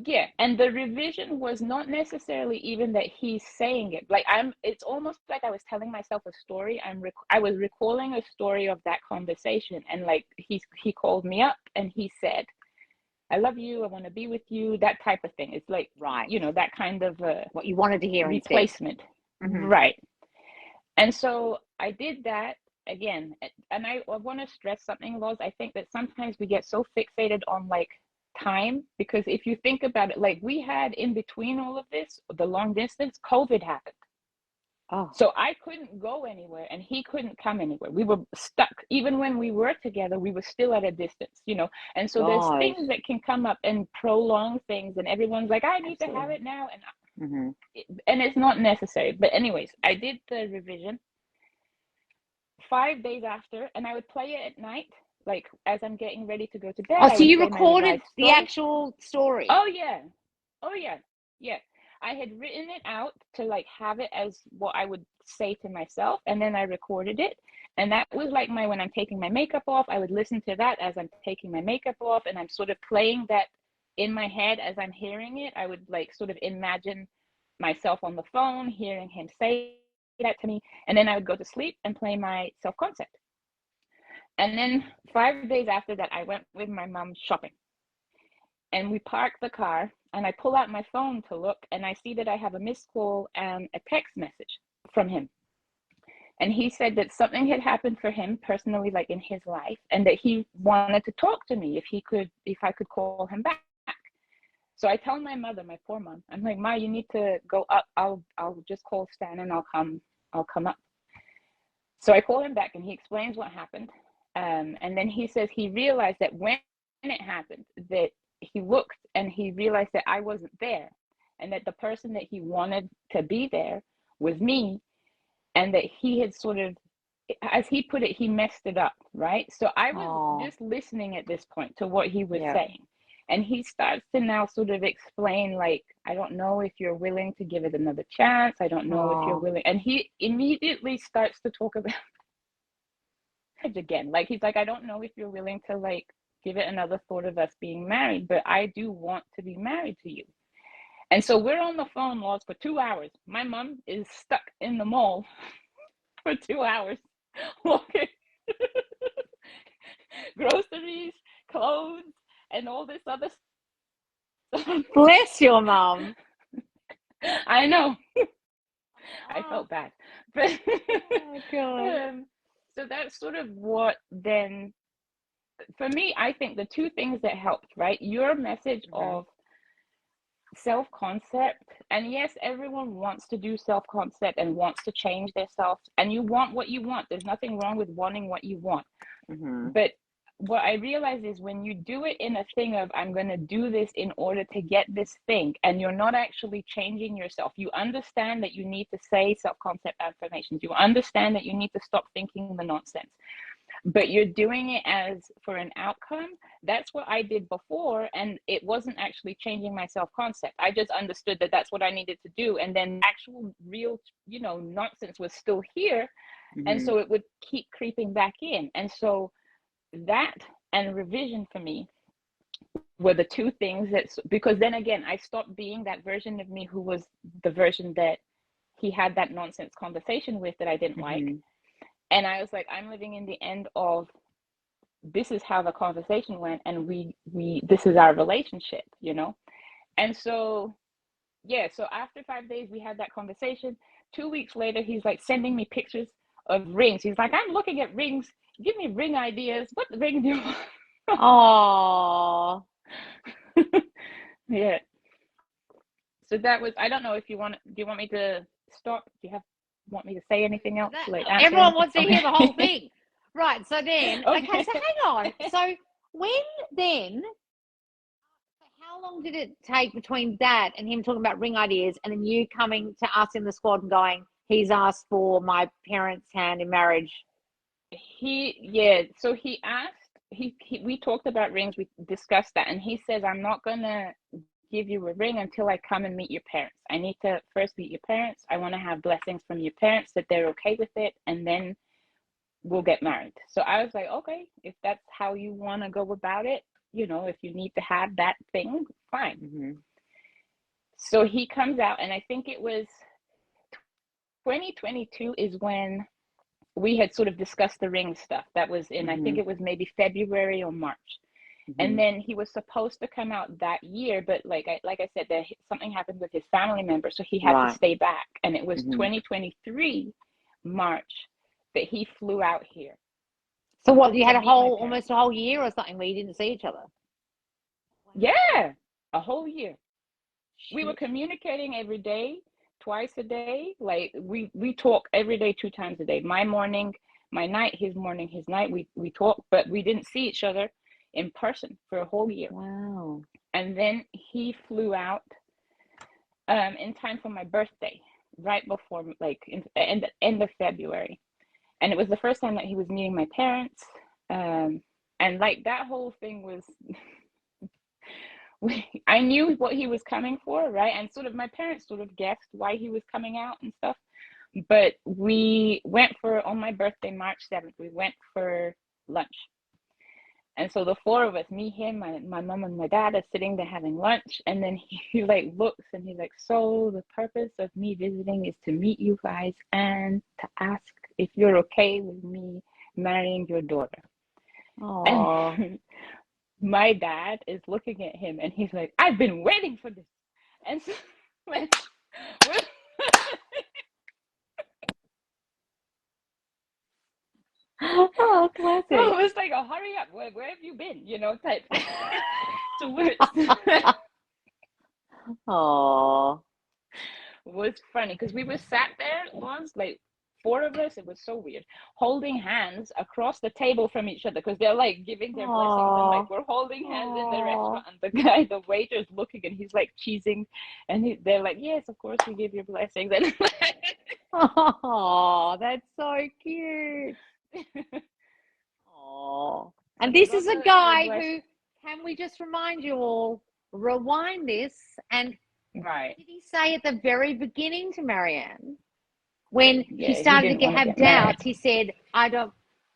Yeah, and the revision was not necessarily even that he's saying it. Like, it's almost like I was telling myself a story. I was recalling a story of that conversation, and like he called me up and he said, I love you, I want to be with you, that type of thing. It's like, you know, that kind of what you wanted to hear replacement. Right. And so I did that again. And I want to stress something, Loz. I think that sometimes we get so fixated on, like, time, because if you think about it, like, we had in between all of this, the long distance, COVID happened. So I couldn't go anywhere and he couldn't come anywhere. We were stuck. Even when we were together, we were still at a distance, you know. And so there's things that can come up and prolong things, and everyone's like, I need to have it now, and and it's not necessary. But anyways, I did the revision 5 days after, and I would play it at night, like as I'm getting ready to go to bed. So you recorded the actual story? Oh yeah. Yeah. I had written it out to, like, have it as what I would say to myself, and then I recorded it. And that was like when I'm taking my makeup off, I would listen to that as I'm taking my makeup off, and I'm sort of playing that in my head as I'm hearing it. I would, like, sort of imagine myself on the phone, hearing him say that to me, and then I would go to sleep and play my self-concept. And then 5 days after that, I went with my mom shopping. And we parked the car, and I pull out my phone to look, and I see that I have a missed call and a text message from him. And he said that something had happened for him personally, like in his life, and that he wanted to talk to me if I could call him back. So I tell my mother, my poor mom, I'm like, Ma, you need to go up. I'll just call Stan and I'll come up. So I call him back and he explains what happened. And then he says he realized that when it happened, that he looked and he realized that I wasn't there, and that the person that he wanted to be there was me, and that he had sort of, as he put it, he messed it up, right? So I was just listening at this point to what he was saying. And he starts to now sort of explain, like, I don't know if you're willing to give it another chance. I don't know if you're willing. And he immediately starts to talk about it again. Like, he's like, I don't know if you're willing to, like, give it another thought of us being married, but I do want to be married to you. And so we're on the phone, Loz, for 2 hours. My mom is stuck in the mall for 2 hours walking groceries, clothes, and all this other stuff. Bless your mom. I know. I felt bad. But oh, God. So that's sort of what then, for me, I think the two things that helped, right? Your message of self-concept, and yes, everyone wants to do self-concept and wants to change their self, and you want what you want. There's nothing wrong with wanting what you want. But what I realize is when you do it in a thing of, I'm going to do this in order to get this thing, and you're not actually changing yourself. You understand that you need to say self-concept affirmations. You understand that you need to stop thinking the nonsense, but you're doing it as for an outcome. That's what I did before, and it wasn't actually changing my self-concept. I just understood that that's what I needed to do, and then actual real, nonsense was still here, and so it would keep creeping back in. And so that and revision for me were the two things because then again, I stopped being that version of me who was the version that he had that nonsense conversation with that I didn't like. And I was like, I'm living in the end of, this is how the conversation went, and we this is our relationship, And so, so after 5 days, we had that conversation. 2 weeks later, he's like sending me pictures of rings. He's like, I'm looking at rings. Give me ring ideas. What ring do you want? Oh. Yeah. So that was, I don't know if do you want me to stop? Do you want me to say anything else? Everyone wants to hear the whole thing. Right. So then, okay, so hang on. So how long did it take between that and him talking about ring ideas and then you coming to us in the squad and going, he's asked for my parents' hand in marriage? So he asked, we talked about rings, we discussed that, and he says, I'm not gonna give you a ring until I come and meet your parents. I need to first meet your parents. I want to have blessings from your parents that they're okay with it, and then we'll get married. So I was like, okay, if that's how you want to go about it, if you need to have that thing, fine. So he comes out, and I think it was 2022 is when we had sort of discussed the ring stuff. That was in, I think it was maybe February or March. And then he was supposed to come out that year, but like I said, something happened with his family member, so he had to stay back. And it was 2023 March that he flew out here. So what, you had almost a whole year or something where you didn't see each other? Yeah, a whole year. We were communicating every day, twice a day. Like we talk every day, 2 times a day. My morning, my night, his morning, his night. We talk, but we didn't see each other in person for a whole year. Wow. And then he flew out in time for my birthday, right before, like, in the end of February. And it was the first time that he was meeting my parents. And like that whole thing was, I knew what he was coming for, right? And sort of my parents sort of guessed why he was coming out and stuff. But we went on my birthday, March 7th, we went for lunch. And so the 4 of us, me, him, my mom and my dad, are sitting there having lunch. And then he like looks and he's like, so the purpose of me visiting is to meet you guys and to ask if you're okay with me marrying your daughter. Aww. And my dad is looking at him and he's like, I've been waiting for this. And so oh, classic. So it was like, oh, hurry up, where have you been, type. So oh, it was funny because we were sat there once, like 4 of us, it was so weird, holding hands across the table from each other because they're like giving their blessings, and like we're holding hands in the restaurant, and the waiter's looking and he's like cheesing, and they're like, yes, of course we give your blessings. And oh, that's so cute. Oh, and this is a guy who, can we just remind you all, rewind this, and right, did he say at the very beginning to Marianne, when he started to have doubts, he said, I don't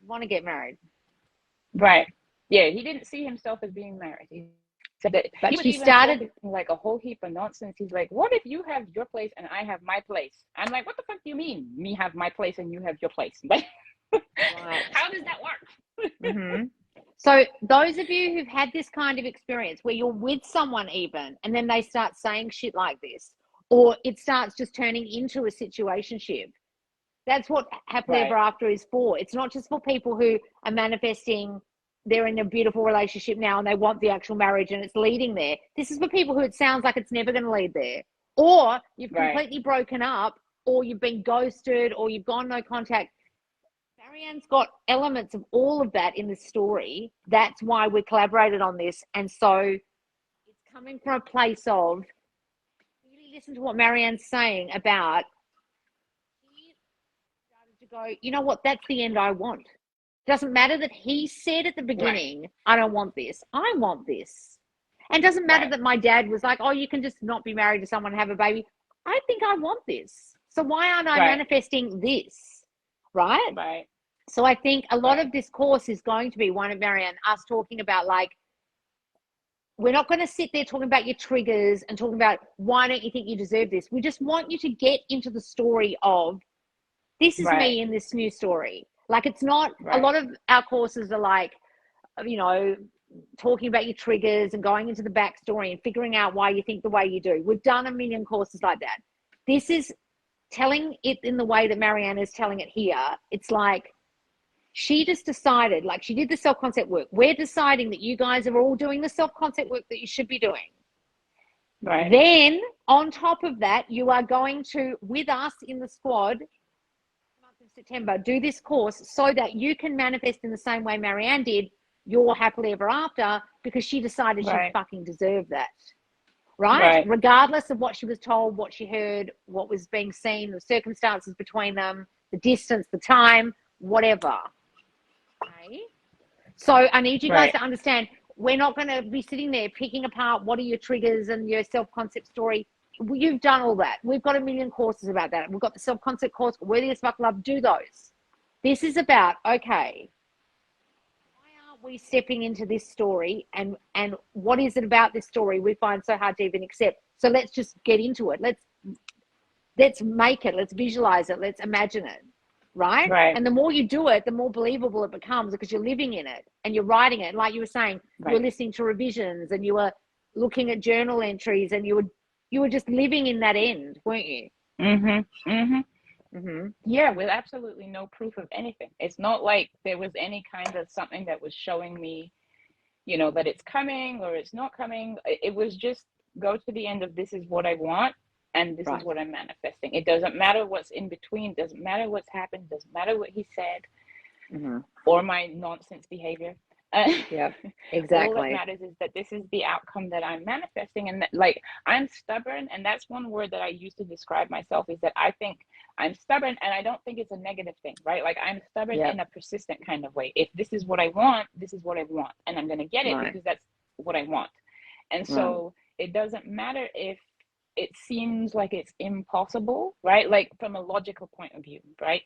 want to get married? Right. Yeah, he didn't see himself as being married. He So that but he was she even started like a whole heap of nonsense. He's like, what if you have your place and I have my place? I'm like, what the fuck do you mean? Me have my place and you have your place? Like, right. How does that work? Mm-hmm. So those of you who've had this kind of experience where you're with someone even, and then they start saying shit like this, or it starts just turning into a situationship, that's what happily ever after is for. It's not just for people who are manifesting they're in a beautiful relationship now and they want the actual marriage and it's leading there. This is for people who it sounds like it's never going to lead there. Or you've completely broken up, or you've been ghosted, or you've gone no contact. Marianne's got elements of all of that in the story. That's why we collaborated on this. And so it's coming from a place of really listen to what Marianne's saying about to go, you know what, that's the end I want. It doesn't matter that he said at the beginning, I don't want this. I want this. And it doesn't matter that my dad was like, oh, you can just not be married to someone and have a baby. I think I want this. So why aren't I manifesting this? Right? So I think a lot of this course is going to be one of Marianne, us talking about like, we're not going to sit there talking about your triggers and talking about why don't you think you deserve this. We just want you to get into the story of this is me in this new story. Like it's not, a lot of our courses are like, you know, talking about your triggers and going into the backstory and figuring out why you think the way you do. We've done a million courses like that. This is telling it in the way that Marianne is telling it here. It's like she just decided, like she did the self-concept work. We're deciding that you guys are all doing the self-concept work that you should be doing. Then on top of that, you are going to, with us in the squad, month of September, do this course so that you can manifest in the same way Marianne did your happily ever after, because she decided she fucking deserved that. Right? Regardless of what she was told, what she heard, what was being seen, the circumstances between them, the distance, the time, whatever. Okay? So I need you guys to understand, we're not going to be sitting there picking apart what are your triggers and your self-concept story. You've done all that. We've got a million courses about that. We've got the self-concept course, Worthy as Fuck Love, do those. This is about, okay, why aren't we stepping into this story, and what is it about this story we find so hard to even accept? So let's just get into it. Let's make it. Let's visualize it. Let's imagine it. Right? And the more you do it, the more believable it becomes because you're living in it and you're writing it. Like you were saying, you were listening to revisions and you were looking at journal entries and you were just living in that end, weren't you? Yeah, with absolutely no proof of anything. It's not like there was any kind of something that was showing me, you know, that it's coming or it's not coming. It was just go to the end of this is what I want. And this is what I'm manifesting. It doesn't matter what's in between. Doesn't matter what's happened. Doesn't matter what he said or my nonsense behavior. Yeah, exactly. All that matters is that this is the outcome that I'm manifesting. And that, like, I'm stubborn. And that's one word that I use to describe myself, is that I think I'm stubborn. And I don't think it's a negative thing, right? Like, I'm stubborn in a persistent kind of way. If this is what I want, this is what I want. And I'm going to get it because that's what I want. And so it doesn't matter if it seems like it's impossible, right? Like from a logical point of view, right?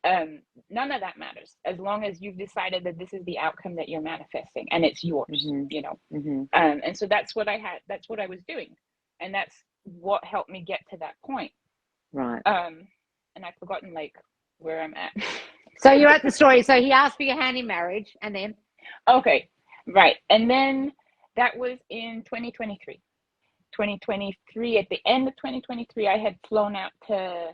None of that matters as long as you've decided that this is the outcome that you're manifesting and it's yours, you know? And so that's what I had, that's what I was doing. And that's what helped me get to that point. Right. And I've forgotten like where I'm at. So you're at the story. So he asked for your hand in marriage and then? Okay, right. And then that was in 2023. 2023, at the end of 2023, I had flown out to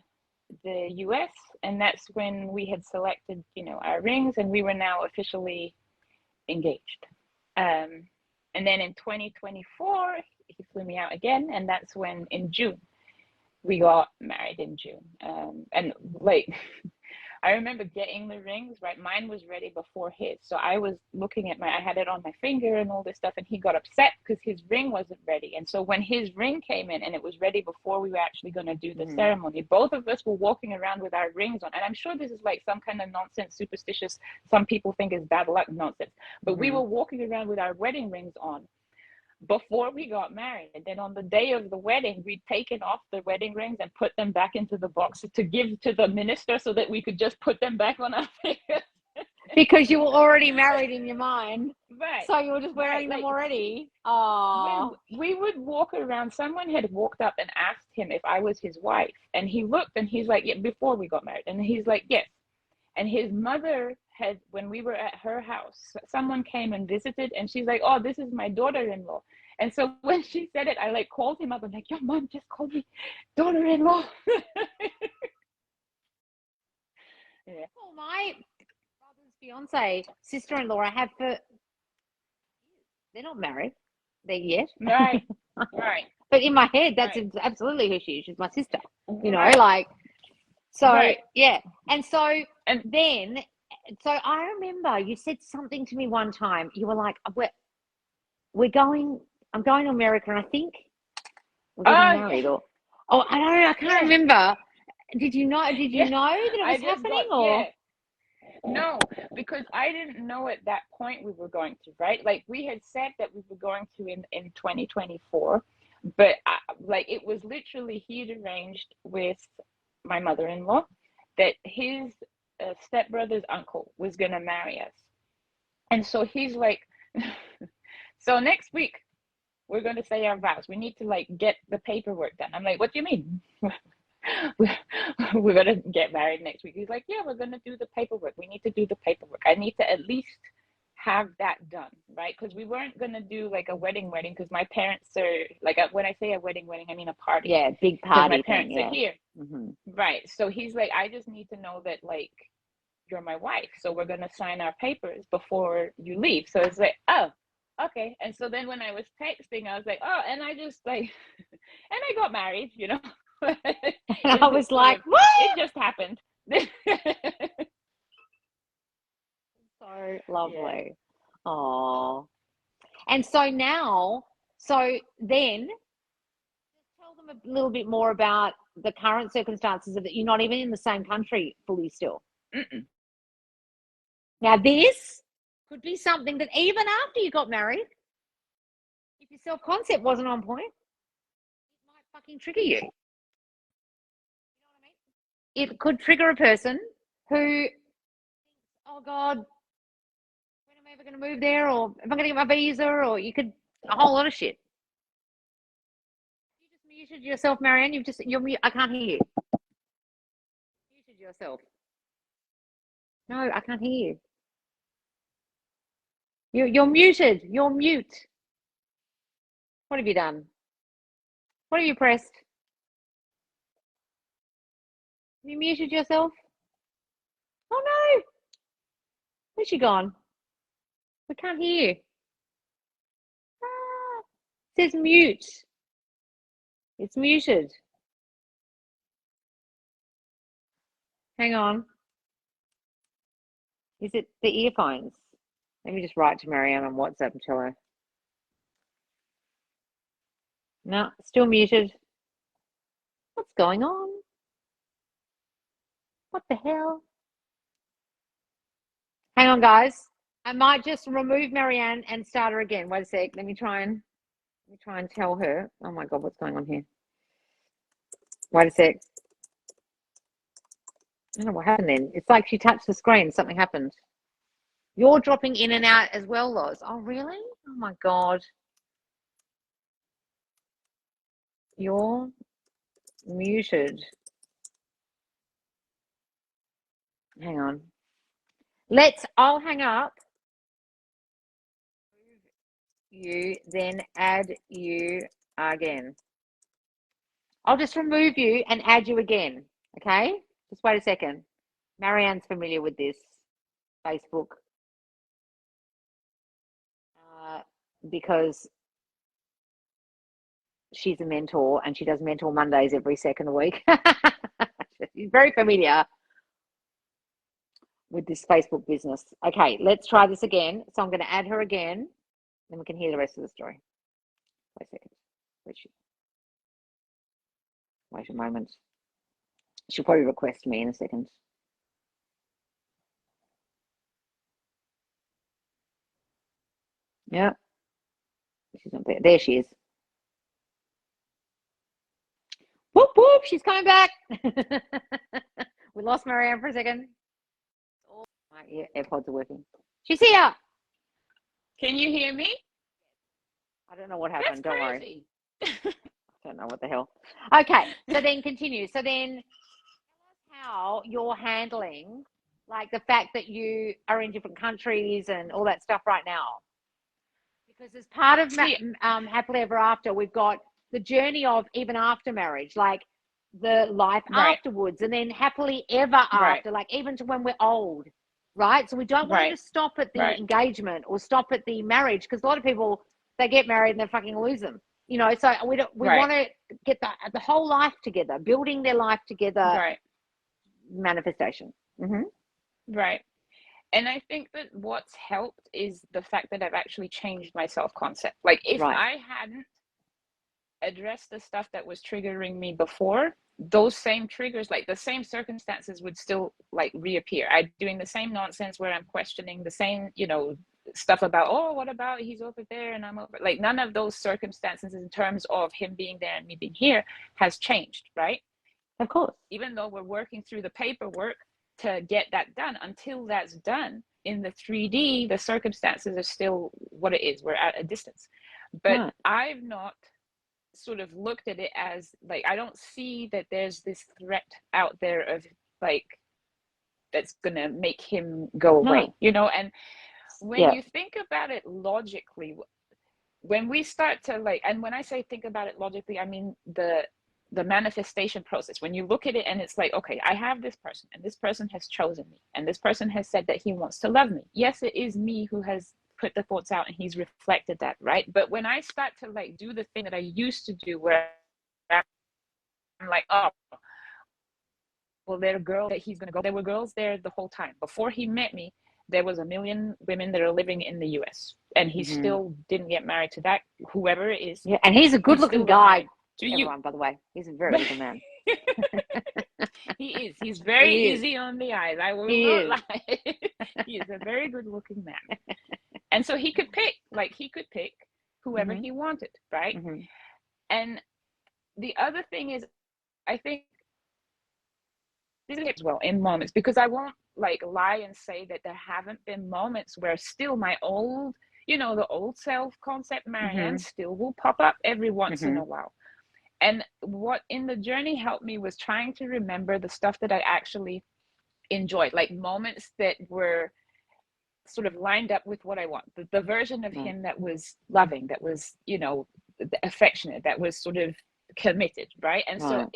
the US, and that's when we had selected, you know, our rings, and we were now officially engaged. And then in 2024, he flew me out again, and that's when in June we got married in June. And like, I remember getting the rings, right? Mine was ready before his. So I was looking at I had it on my finger and all this stuff, and he got upset because his ring wasn't ready. And so when his ring came in and it was ready before we were actually going to do the ceremony, both of us were walking around with our rings on. And I'm sure this is like some kind of nonsense, superstitious, some people think is bad luck nonsense. But we were walking around with our wedding rings on before we got married. And then on the day of the wedding, we'd taken off the wedding rings and put them back into the box to give to the minister so that we could just put them back on our fingers. Because you were already married in your mind. Right. So you were just wearing them already? Oh. When we would walk around, someone had walked up and asked him if I was his wife. And he looked and he's like, yeah, before we got married. And he's like, yes. And his mother had, when we were at her house, someone came and visited and she's like, oh, this is my daughter-in-law. And so when she said it, I like called him up and like, your mom just called me daughter-in-law. Yeah. Well, my brother's fiance, sister-in-law, I have for, they're not married. They're yet. Right. Right. But in my head, that's Right. absolutely who she is. She's my sister, you know, Right. like, so, Right. yeah. And so, and then, so I remember you said something to me one time. You were like, we're going, I'm going to America, and I think we're getting married, or, oh, I don't know, I can't remember. Did you know that it was happening, or? Yeah. No, because I didn't know at that point we were going to, right? Like we had said that we were going to in 2024, but like it was literally he'd arranged with my mother-in-law that his stepbrother's uncle was going to marry us. And so he's like, so next week we're going to say our vows. We need to like get the paperwork done. I'm like, what do you mean? We're gonna get married next week. He's like, yeah, we're gonna do the paperwork. We need to do the paperwork. I need to at least have that done, right? Because we weren't gonna do like a wedding because my parents are like, when I say a wedding, I mean a party. Yeah, big party. My parents are here, right? So he's like, I just need to know that like you're my wife. So we're gonna sign our papers before you leave. So it's like, oh, okay. And so then when I was texting, I was like, oh, and I just like, and I got married, you know. And I was like, what? It just happened. So lovely. Oh. And so now, so then tell them a little bit more about the current circumstances of that you're not even in the same country fully still. Mm-mm. Now this could be something that even after you got married, if your self-concept wasn't on point, it might fucking trigger you. It could trigger a person who thinks, oh God, when am I ever going to move there? Or am I going to get my visa? Or you could, a whole lot of shit. You just muted yourself, Marianne. I can't hear you. You muted yourself. No, I can't hear you. You're muted. You're mute. What have you done? What have you pressed? Have you muted yourself? Oh no! Where's she gone? We can't hear you. Ah, it says mute. It's muted. Hang on. Is it the earphones? Let me just write to Marianne on WhatsApp and tell her. No, still muted. What's going on? What the hell? Hang on, guys. I might just remove Marianne and start her again. Wait a sec. Let me try and tell her. Oh my God, what's going on here? Wait a sec. I don't know what happened then. It's like she touched the screen. Something happened. You're dropping in and out as well, Loz. Oh, really? Oh my God. You're muted. Hang on. I'll hang up. You, then add you again. I'll just remove you and add you again. Okay? Just wait a second. Marianne's familiar with this Facebook. Because she's a mentor and she does mentor Mondays every second week. She's very familiar with this Facebook business. Okay, let's try this again. So I'm going to add her again, then we can hear the rest of the story. Wait a second. Where's she? Wait a moment. She'll probably request me in a second. Yeah. She's not there. There she is. Whoop, whoop. She's coming back. We lost Marianne for a second. Oh, my AirPods are working. She's here. Can you hear me? I don't know what happened. That's Don't crazy. worry. I don't know what the hell. Okay, so then continue. So then how you're handling like the fact that you are in different countries and all that stuff right now. Because as part of Happily Ever After, we've got the journey of even after marriage, like the life afterwards, and then happily ever after, like even to when we're old, right? So we don't want to stop at the engagement or stop at the marriage, because a lot of people, they get married and they fucking lose them, you know. So we want to get the whole life together, building their life together, manifestation. Right. And I think that what's helped is the fact that I've actually changed my self-concept. Like if I hadn't addressed the stuff that was triggering me before, those same triggers, like the same circumstances would still like reappear. I'm doing the same nonsense where I'm questioning the same, you know, stuff about, oh, what about he's over there and I'm over, like none of those circumstances in terms of him being there and me being here has changed, right? Of course. Even though we're working through the paperwork to get that done, until that's done in the 3D, the circumstances are still what it is. We're at a distance. But I've not sort of looked at it as like, I don't see that there's this threat out there of like that's gonna make him go away, you know. And when you think about it logically, when we start to like, and when I say think about it logically, I mean the manifestation process. When you look at it and it's like, okay, I have this person and this person has chosen me and this person has said that he wants to love me. Yes, it is me who has put the thoughts out and he's reflected that, right? But when I start to like do the thing that I used to do where I'm like, oh, well, there are girls that he's going to go. There were girls there the whole time. Before he met me, there was 1 million women that are living in the US and he still didn't get married to that, whoever it is. Yeah, and he's a good looking guy. To everyone, you, by the way, he's a very good man. He is. He's very easy on the eyes. I will not lie. He is a very good looking man. And so he could pick, like he could pick whoever he wanted, right? And the other thing is, I think this is as well in moments, because I won't like lie and say that there haven't been moments where still my old, you know, the old self concept Marianne still will pop up every once in a while. And what in the journey helped me was trying to remember the stuff that I actually enjoyed, like moments that were sort of lined up with what I want. The version of him that was loving, that was, you know, affectionate, that was sort of committed, right? And so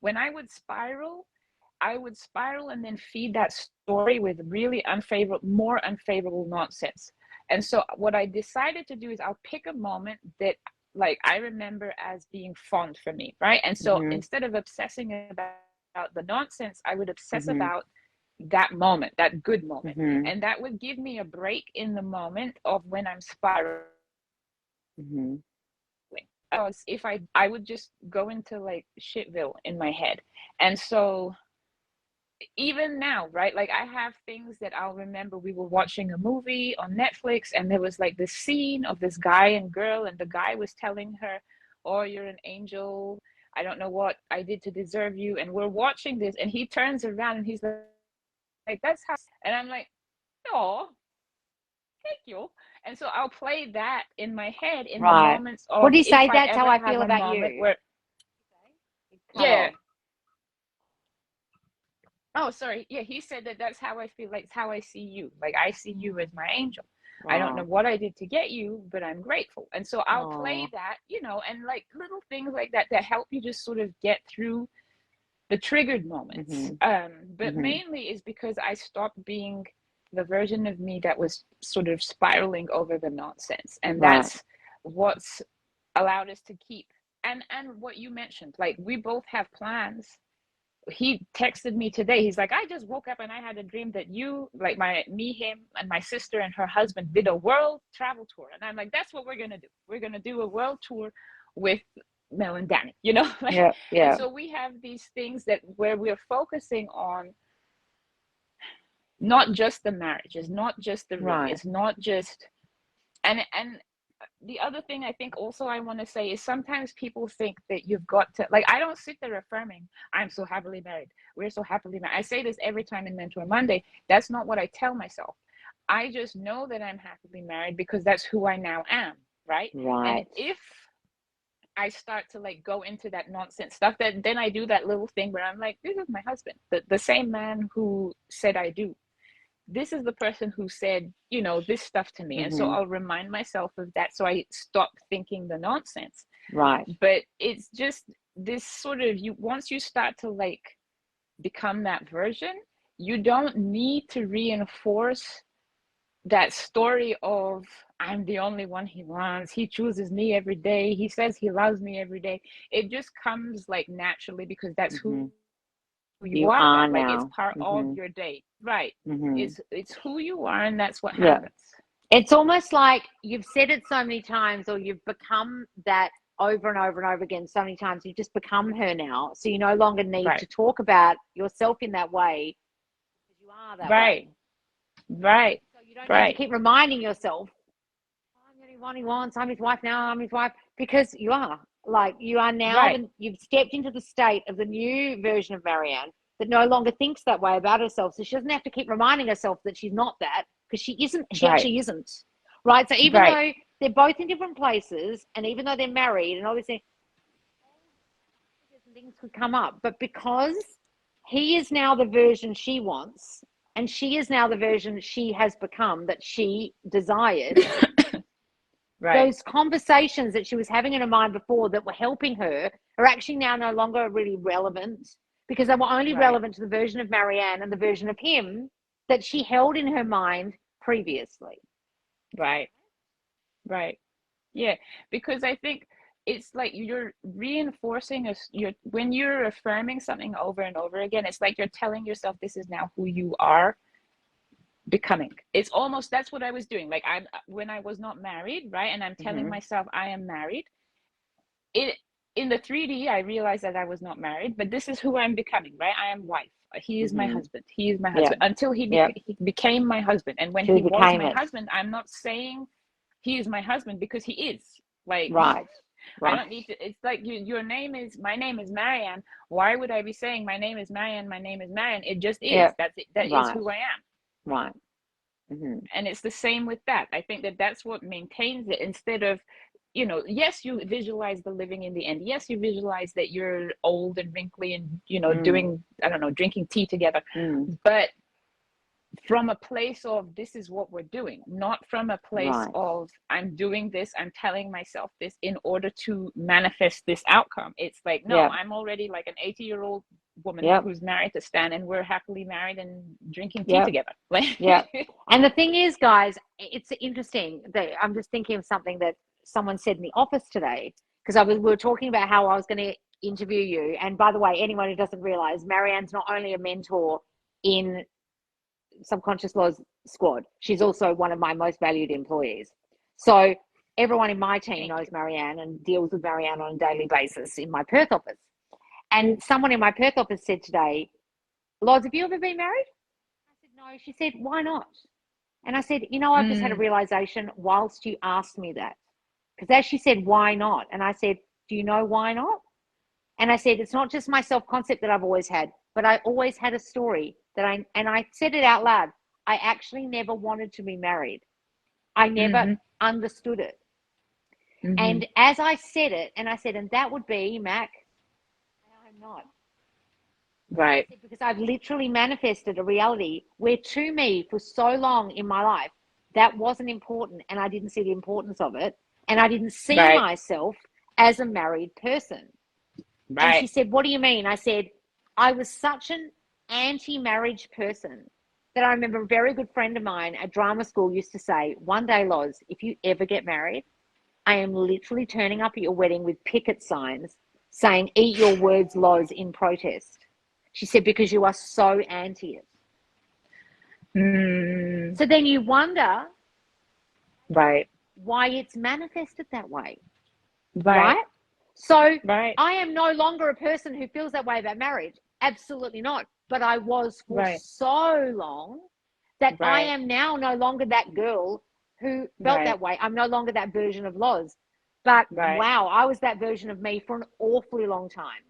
when I would spiral and then feed that story with really more unfavorable nonsense. And so what I decided to do is I'll pick a moment that like I remember as being fond for me, right? And so instead of obsessing about the nonsense, I would obsess about that moment, that good moment. And that would give me a break in the moment of when I'm spiraling. Because if I would just go into like shitville in my head. And so even now, right, like I have things that I'll remember. We were watching a movie on Netflix and there was like this scene of this guy and girl, and the guy was telling her, oh, you're an angel, I don't know what I did to deserve you. And we're watching this and he turns around and he's like that's how, and I'm like, oh, thank you. And so I'll play that in my head in the moments of, what do you say? That's how I feel about you. Where, oh, sorry. Yeah, he said that that's how I feel, like it's how I see you. Like I see you as my angel. I don't know what I did to get you, but I'm grateful. And so I'll play that, you know, and like little things like that that help you just sort of get through the triggered moments. But mainly is because I stopped being the version of me that was sort of spiraling over the nonsense. And that's what's allowed us to keep. And what you mentioned, like we both have plans. He texted me today. He's like, I just woke up and I had a dream that you, like him and my sister and her husband did a world travel tour. And I'm like, that's what we're going to do. We're going to do a world tour with Mel and Danny, you know? And so we have these things that where we're focusing on not just the marriage, it's not just the ring, it's not just, and the other thing I think also I want to say is sometimes people think that you've got to, like, I don't sit there affirming, I'm so happily married, we're so happily married. I say this every time in Mentor Monday. That's not what I tell myself. I just know that I'm happily married because that's who I now am, right? And if I start to like go into that nonsense stuff, then I do that little thing where I'm like, this is my husband, the same man who said I do. This is the person who said, you know, this stuff to me. And so I'll remind myself of that, so I stop thinking the nonsense. Right. But it's just this sort of, you once you start to like become that version, you don't need to reinforce that story of I'm the only one he wants, he chooses me every day, he says he loves me every day. It just comes like naturally because that's who you are like now. It's part of your day, right? It's who you are, and that's what happens. It's almost like you've said it so many times, or you've become that over and over and over again so many times. You've just become her now, so you no longer need to talk about yourself in that way because you are that way. Right. So you don't need to keep reminding yourself, I'm the only one he wants, I'm his wife now, I'm his wife, because you are. Like, you are now, you've stepped into the state of the new version of Marianne that no longer thinks that way about herself. So she doesn't have to keep reminding herself that she's not that, because she isn't. She actually isn't. Right? So even though they're both in different places, and even though they're married and obviously things could come up, but because he is now the version she wants, and she is now the version she has become that she desired, those conversations that she was having in her mind before that were helping her are actually now no longer really relevant, because they were only relevant to the version of Marianne and the version of him that she held in her mind previously. Right. Yeah, because I think it's like you're reinforcing when you're affirming something over and over again, it's like you're telling yourself this is now who you are becoming. It's almost, that's what I was doing. Like when I was not married, right? And I'm telling myself I am married. In the 3D, I realized that I was not married, but this is who I'm becoming, right? I am wife. He is my husband. He is my husband until he became my husband. And when he was my husband, I'm not saying he is my husband because he is. Like, I don't need to. It's like my name is Marianne. Why would I be saying my name is Marianne? My name is Marianne. It just is. That's it. That is who I am. Right. And it's the same with that. I think that's what maintains it, instead of, you know, yes, you visualize the living in the end. Yes, you visualize that you're old and wrinkly and, you know, doing, I don't know, drinking tea together. But from a place of this is what we're doing, not from a place of I'm doing this, I'm telling myself this in order to manifest this outcome. It's like, no, I'm already like an 80-year-old woman who's married to Stan, and we're happily married and drinking tea together. And the thing is, guys, it's interesting that I'm just thinking of something that someone said in the office today, because we were talking about how I was going to interview you. And by the way, anyone who doesn't realize, Marianne's not only a mentor in Subconscious Laws Squad, she's also one of my most valued employees. So everyone in my team knows Marianne and deals with Marianne on a daily basis in my Perth office. And someone in my Perth office said today, Loz, have you ever been married? I said, no. She said, why not? And I said, you know, I've just had a realization whilst you asked me that. Because as she said, why not? And I said, do you know why not? And I said, it's not just my self-concept that I've always had, but I always had a story that I said it out loud. I actually never wanted to be married. I never understood it. And as I said it, and I said, and that would be, Mac, I'm not. Right. Because I've literally manifested a reality where to me for so long in my life, that wasn't important, and I didn't see the importance of it. And I didn't see myself as a married person. And she said, what do you mean? I said, I was such an anti-marriage person that I remember a very good friend of mine at drama school used to say, one day, Loz, if you ever get married, I am literally turning up at your wedding with picket signs saying, eat your words, Loz, in protest. She said, because you are so anti it. So then you wonder why it's manifested that way. Right? So I am no longer a person who feels that way about marriage. Absolutely not. But I was for so long that I am now no longer that girl who felt that way. I'm no longer that version of Loz. But wow, I was that version of me for an awfully long time.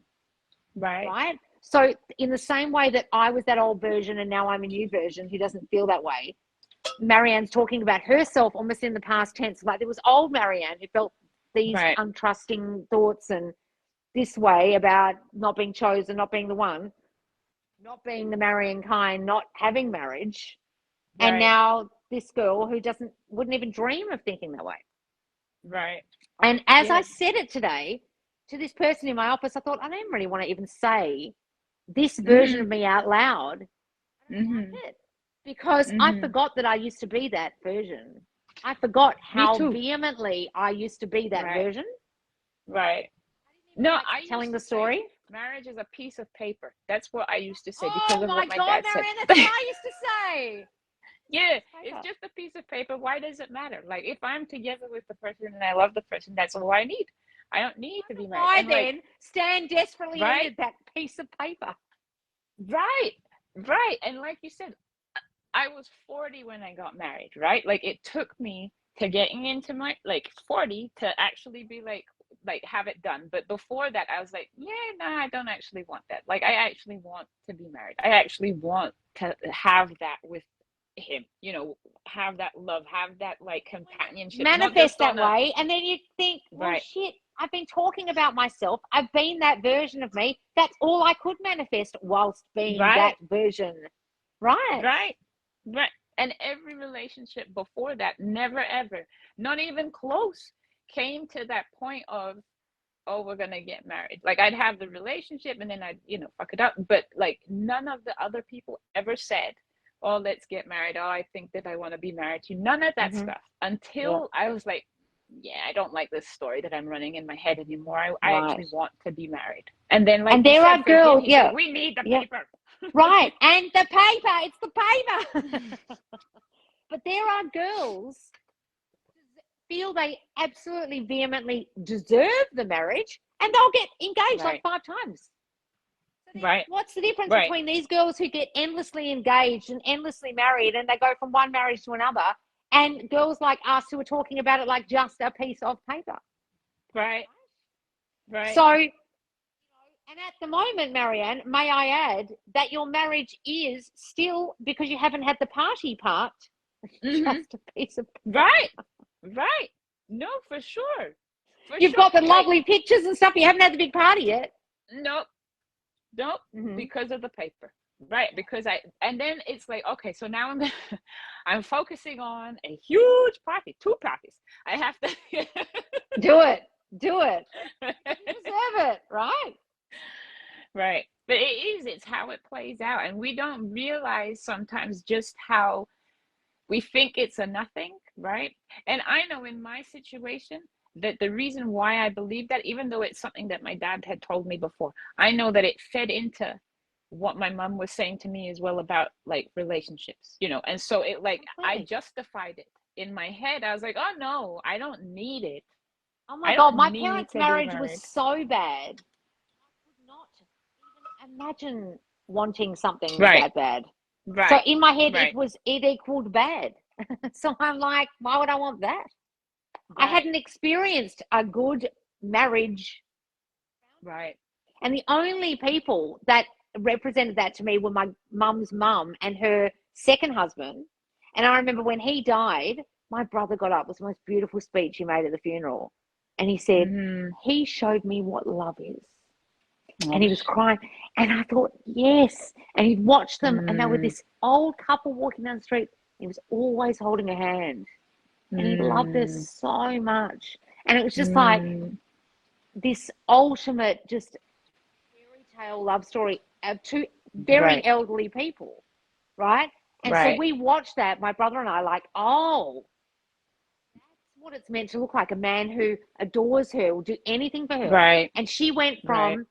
Right? So in the same way that I was that old version and now I'm a new version who doesn't feel that way, Marianne's talking about herself almost in the past tense. Like there was old Marianne who felt these untrusting thoughts and this way about not being chosen, not being the one, not being the marrying kind, not having marriage. Right. And now this girl who wouldn't even dream of thinking that way. Right. And as I said it today to this person in my office, I thought, I don't really want to even say this version of me out loud. I don't like it. Because I forgot that I used to be that version. I forgot how vehemently I used to be that version. Right. No, I telling the story. Marriage is a piece of paper. That's what I used to say because of what my dad said. Marianne, that's what I used to say. Yeah, it's just a piece of paper. Why does it matter? Like, if I'm together with the person and I love the person, that's all I need. I don't need to be married. Why then stand desperately in that piece of paper? Right. And like you said, I was 40 when I got married, right? Like, it took me to getting into my, 40 to actually be like have it done. But before that, I was like, I don't actually want that. Like, I actually want to be married. I actually want to have that with him, have that love, have that companionship, manifest that way. And then you think, well, shit, I've been talking about myself, I've been that version of me, that's all I could manifest whilst being that version. Right. And every relationship before that, never ever, not even close, came to that point of, oh, we're gonna get married. Like, I'd have the relationship and then I'd fuck it up, but none of the other people ever said, oh, let's get married. Oh, I think that I want to be married to you. None of that stuff until I was like, I don't like this story that I'm running in my head anymore. I actually want to be married. And then, and there are girls, we need the paper. Right. And the paper, it's the paper. But there are girls who feel they absolutely vehemently deserve the marriage and they'll get engaged 5 times. What's the difference between these girls who get endlessly engaged and endlessly married and they go from one marriage to another and girls like us who are talking about it like just a piece of paper? Right. So, and at the moment, Marianne, may I add that your marriage is still, because you haven't had the party part, just a piece of paper. Right. No, for sure. You've got the lovely pictures and stuff. You haven't had the big party yet. Nope, because of the paper. Right, because and then it's like, okay, so now I'm focusing on a huge party, 2 parties. I have to do it. You deserve it, right? Right. But it's how it plays out. And we don't realize sometimes just how we think it's a nothing, right? And I know in my situation that the reason why I believe that, even though it's something that my dad had told me before, I know that it fed into what my mom was saying to me as well about relationships, and so it I justified it in my head. I was like, oh no, I don't need it. Oh my God, my parents' marriage was so bad. I could not even imagine wanting something that bad. Right. So in my head, it equaled bad. So I'm like, why would I want that? I hadn't experienced a good marriage. Right. And the only people that represented that to me were my mum's mum and her second husband. And I remember when he died, my brother got up. It was the most beautiful speech he made at the funeral. And he said, he showed me what love is. And he was crying. And I thought, yes. And he'd watched them. And they were this old couple walking down the street. He was always holding a hand. And he loved her so much. And it was just like this ultimate just fairy tale love story of 2 very elderly people, right? And so we watched that, my brother and I, like, oh, that's what it's meant to look like. A man who adores her, will do anything for her. Right. And she went from,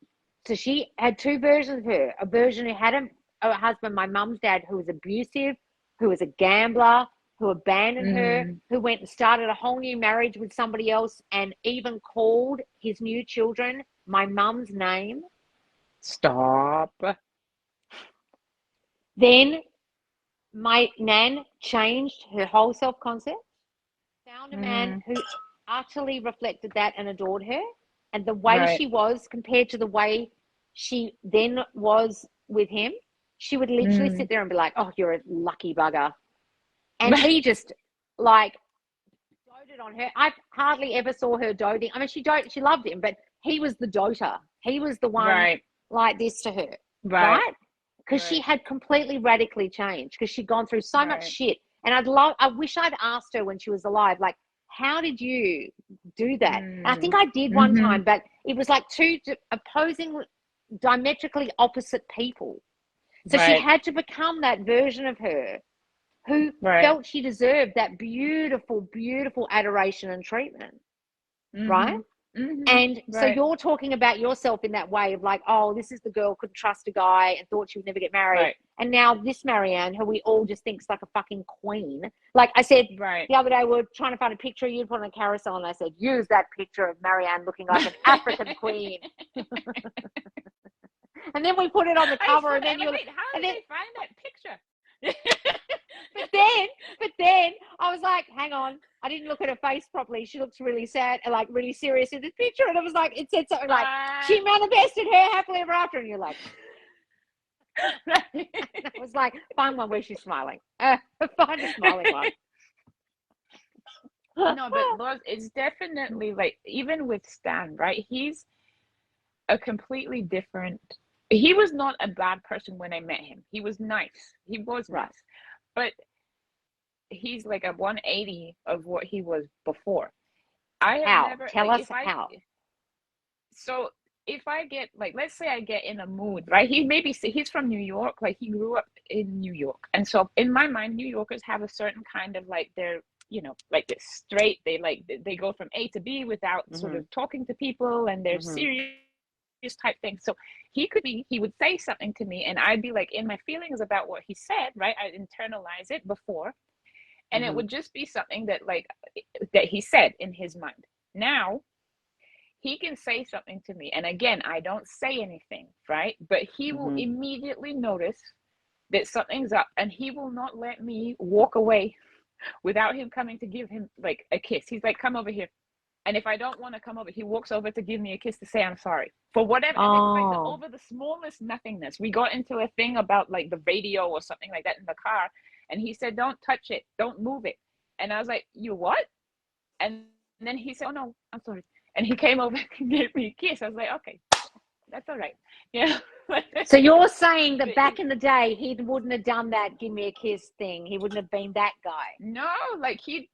so she had 2 versions of her. A version who had a husband, my mum's dad, who was abusive, who was a gambler, who abandoned her, who went and started a whole new marriage with somebody else and even called his new children my mum's name. Stop. Then my nan changed her whole self-concept, found a man who utterly reflected that and adored her. And the way she was compared to the way she then was with him, she would literally sit there and be like, oh, you're a lucky bugger. And he just like doted on her. I hardly ever saw her doting. I mean, she loved him, but he was the doter. He was the one like this to her, right? Because she had completely radically changed, because she'd gone through so much shit. And I wish I'd asked her when she was alive, like, how did you do that? And I think I did one time, but it was like two opposing, diametrically opposite people. So she had to become that version of her who felt she deserved that beautiful, beautiful adoration and treatment, right? And so you're talking about yourself in that way of like, oh, this is the girl couldn't trust a guy and thought she would never get married. And now this Marianne, who we all just think's like a fucking queen. Like I said the other day, we were trying to find a picture you put on a carousel, and I said, use that picture of Marianne looking like an African queen. And then we put it on the cover, and then how did they find that picture? but then I was like, hang on, I didn't look at her face properly. She looks really sad and like really serious in this picture. And it was like, it said something like, she manifested her happily ever after. And you're like, it was like, find one where she's smiling. Find a smiling one. No, but Laura, it's definitely like, even with Stan, right? He's a completely different. He was not a bad person when I met him. He was nice. He was nice. But he's like a 180 of what he was before. Tell us how. So if I get, like, let's say I get in a mood, right? He's from New York. Like, he grew up in New York. And so in my mind, New Yorkers have a certain kind of like, they're, you know, like they're straight. They go from A to B without sort of talking to people, and they're serious type thing. So he would say something to me and I'd be like in my feelings about what he said, right? I'd internalize it before, and it would just be something that that he said in his mind. Now he can say something to me, and again, I don't say anything, right? But he will immediately notice that something's up, and he will not let me walk away without him coming to give him like a kiss. He's like, come over here. And if I don't want to come over, he walks over to give me a kiss to say I'm sorry for whatever. And it's like over the smallest nothingness. We got into a thing about like the radio or something like that in the car, and he said, "Don't touch it, don't move it." And I was like, "You what?" And then he said, "Oh no, I'm sorry." And he came over and gave me a kiss. I was like, "Okay, that's all right." Yeah. So you're saying that back in the day, he wouldn't have done that "give me a kiss" thing. He wouldn't have been that guy. No, like he'd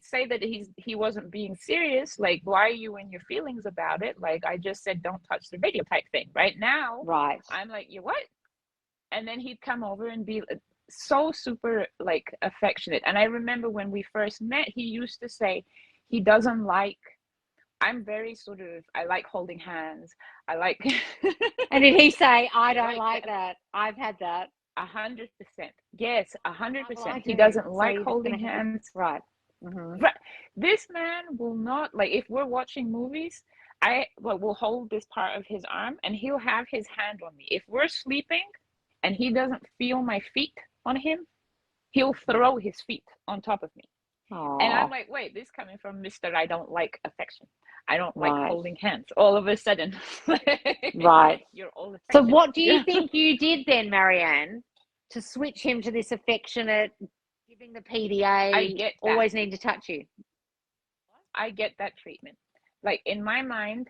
say that he wasn't being serious. Like, why are you in your feelings about it? Like, I just said don't touch the radio type thing. Right now, I'm like, you what? And then he'd come over and be so super like affectionate. And I remember when we first met, he used to say he doesn't like. I'm very sort of, I like holding hands. I like. And did he say, I don't like that? I've had that. 100%. Yes, 100%. He doesn't like holding hands. Right. But this man will not, like, if we're watching movies, will hold this part of his arm and he'll have his hand on me. If we're sleeping and he doesn't feel my feet on him, he'll throw his feet on top of me. Aww. And I'm like, wait, this is coming from Mr. I don't like affection. I don't like holding hands. All of a sudden. You're all affectionate. So what do you think you did then, Marianne, to switch him to this affectionate, giving the PDA, always need to touch you? I get that treatment. Like, in my mind,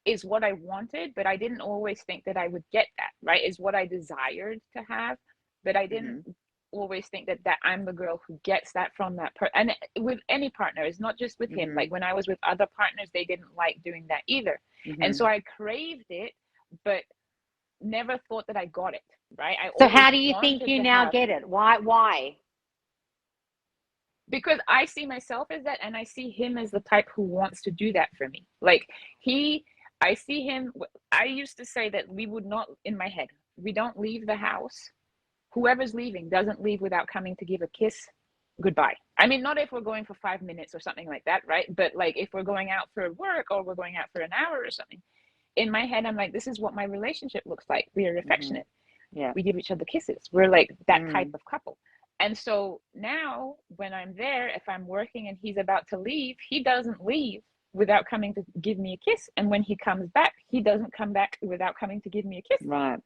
is what I wanted, but I didn't always think that I would get that, right? Is what I desired to have, but I didn't always think that I'm the girl who gets that from that person. And with any partner, it's not just with him. Like, when I was with other partners, they didn't like doing that either. And so I craved it, but never thought that I got it, right? So how do you think you now get it? Why? Because I see myself as that, and I see him as the type who wants to do that for me. Like, I see him, I used to say that we would not, in my head, we don't leave the house. Whoever's leaving doesn't leave without coming to give a kiss goodbye. I mean, not if we're going for 5 minutes or something like that, right? But like, if we're going out for work or we're going out for an hour or something, in my head, I'm like, this is what my relationship looks like. We are affectionate. Yeah. We give each other kisses. We're like that type of couple. And so now when I'm there, if I'm working and he's about to leave, he doesn't leave without coming to give me a kiss. And when he comes back, he doesn't come back without coming to give me a kiss. Right.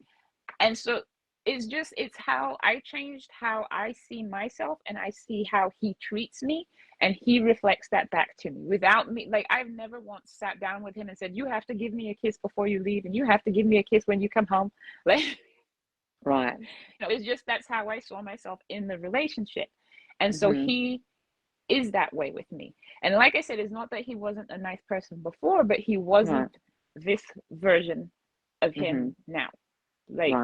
And so it's how I changed how I see myself, and I see how he treats me, and he reflects that back to me without me. Like, I've never once sat down with him and said, you have to give me a kiss before you leave, and you have to give me a kiss when you come home. Like, right. it's just, that's how I saw myself in the relationship. And so he is that way with me. And like I said, it's not that he wasn't a nice person before, but he wasn't this version of him now. Like,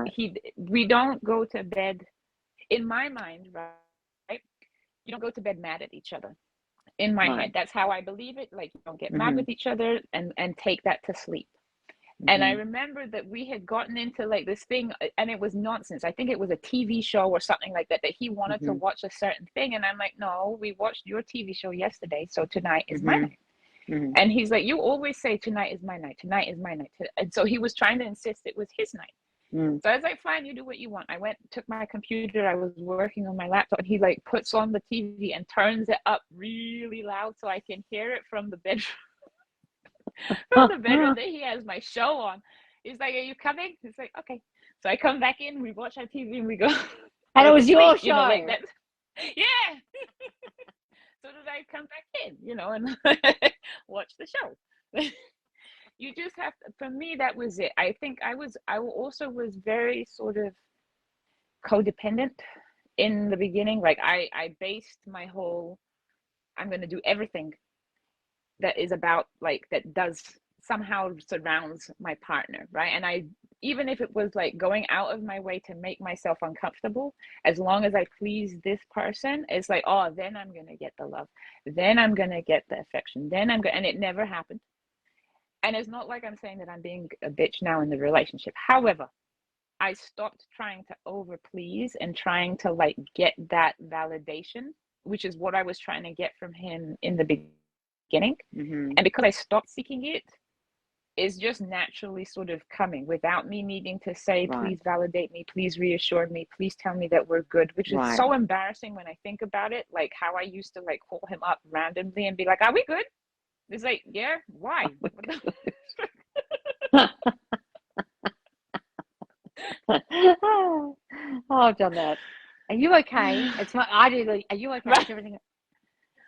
we don't go to bed, in my mind, right? You don't go to bed mad at each other. In my head, that's how I believe it. Like, you don't get mad with each other and take that to sleep. And I remember that we had gotten into like this thing, and it was nonsense. I think it was a TV show or something like that, that he wanted to watch a certain thing. And I'm like, no, we watched your TV show yesterday, so tonight is my night. And he's like, you always say tonight is my night, tonight is my night. And so he was trying to insist it was his night. So I was like, fine, you do what you want. I went, took my computer, I was working on my laptop, and he like puts on the TV and turns it up really loud so I can hear it from the bedroom. From the bedroom that he has my show on. He's like, are you coming? He's like, okay. So I come back in, we watch our TV, and we go. And it was your show. You know, like that. Yeah. So did I come back in, you know, and watch the show. You just have to, for me, that was it. I think I also was very sort of codependent in the beginning. Like, I based my whole, I'm going to do everything that is about, like, that does somehow surrounds my partner, right? And I, even if it was like going out of my way to make myself uncomfortable, as long as I please this person, it's like, oh, then I'm going to get the love. Then I'm going to get the affection. Then I'm going, and it never happened. And it's not like I'm saying that I'm being a bitch now in the relationship. However, I stopped trying to over please and trying to like get that validation, which is what I was trying to get from him in the beginning. And because I stopped seeking it, it's just naturally sort of coming without me needing to say, please validate me, please reassure me, please tell me that we're good, which is so embarrassing when I think about it. Like, how I used to like call him up randomly and be like, are we good? It's like, yeah, why? Oh, I've done that. Are you okay? It's my, I do. Are you okay? It's everything. It's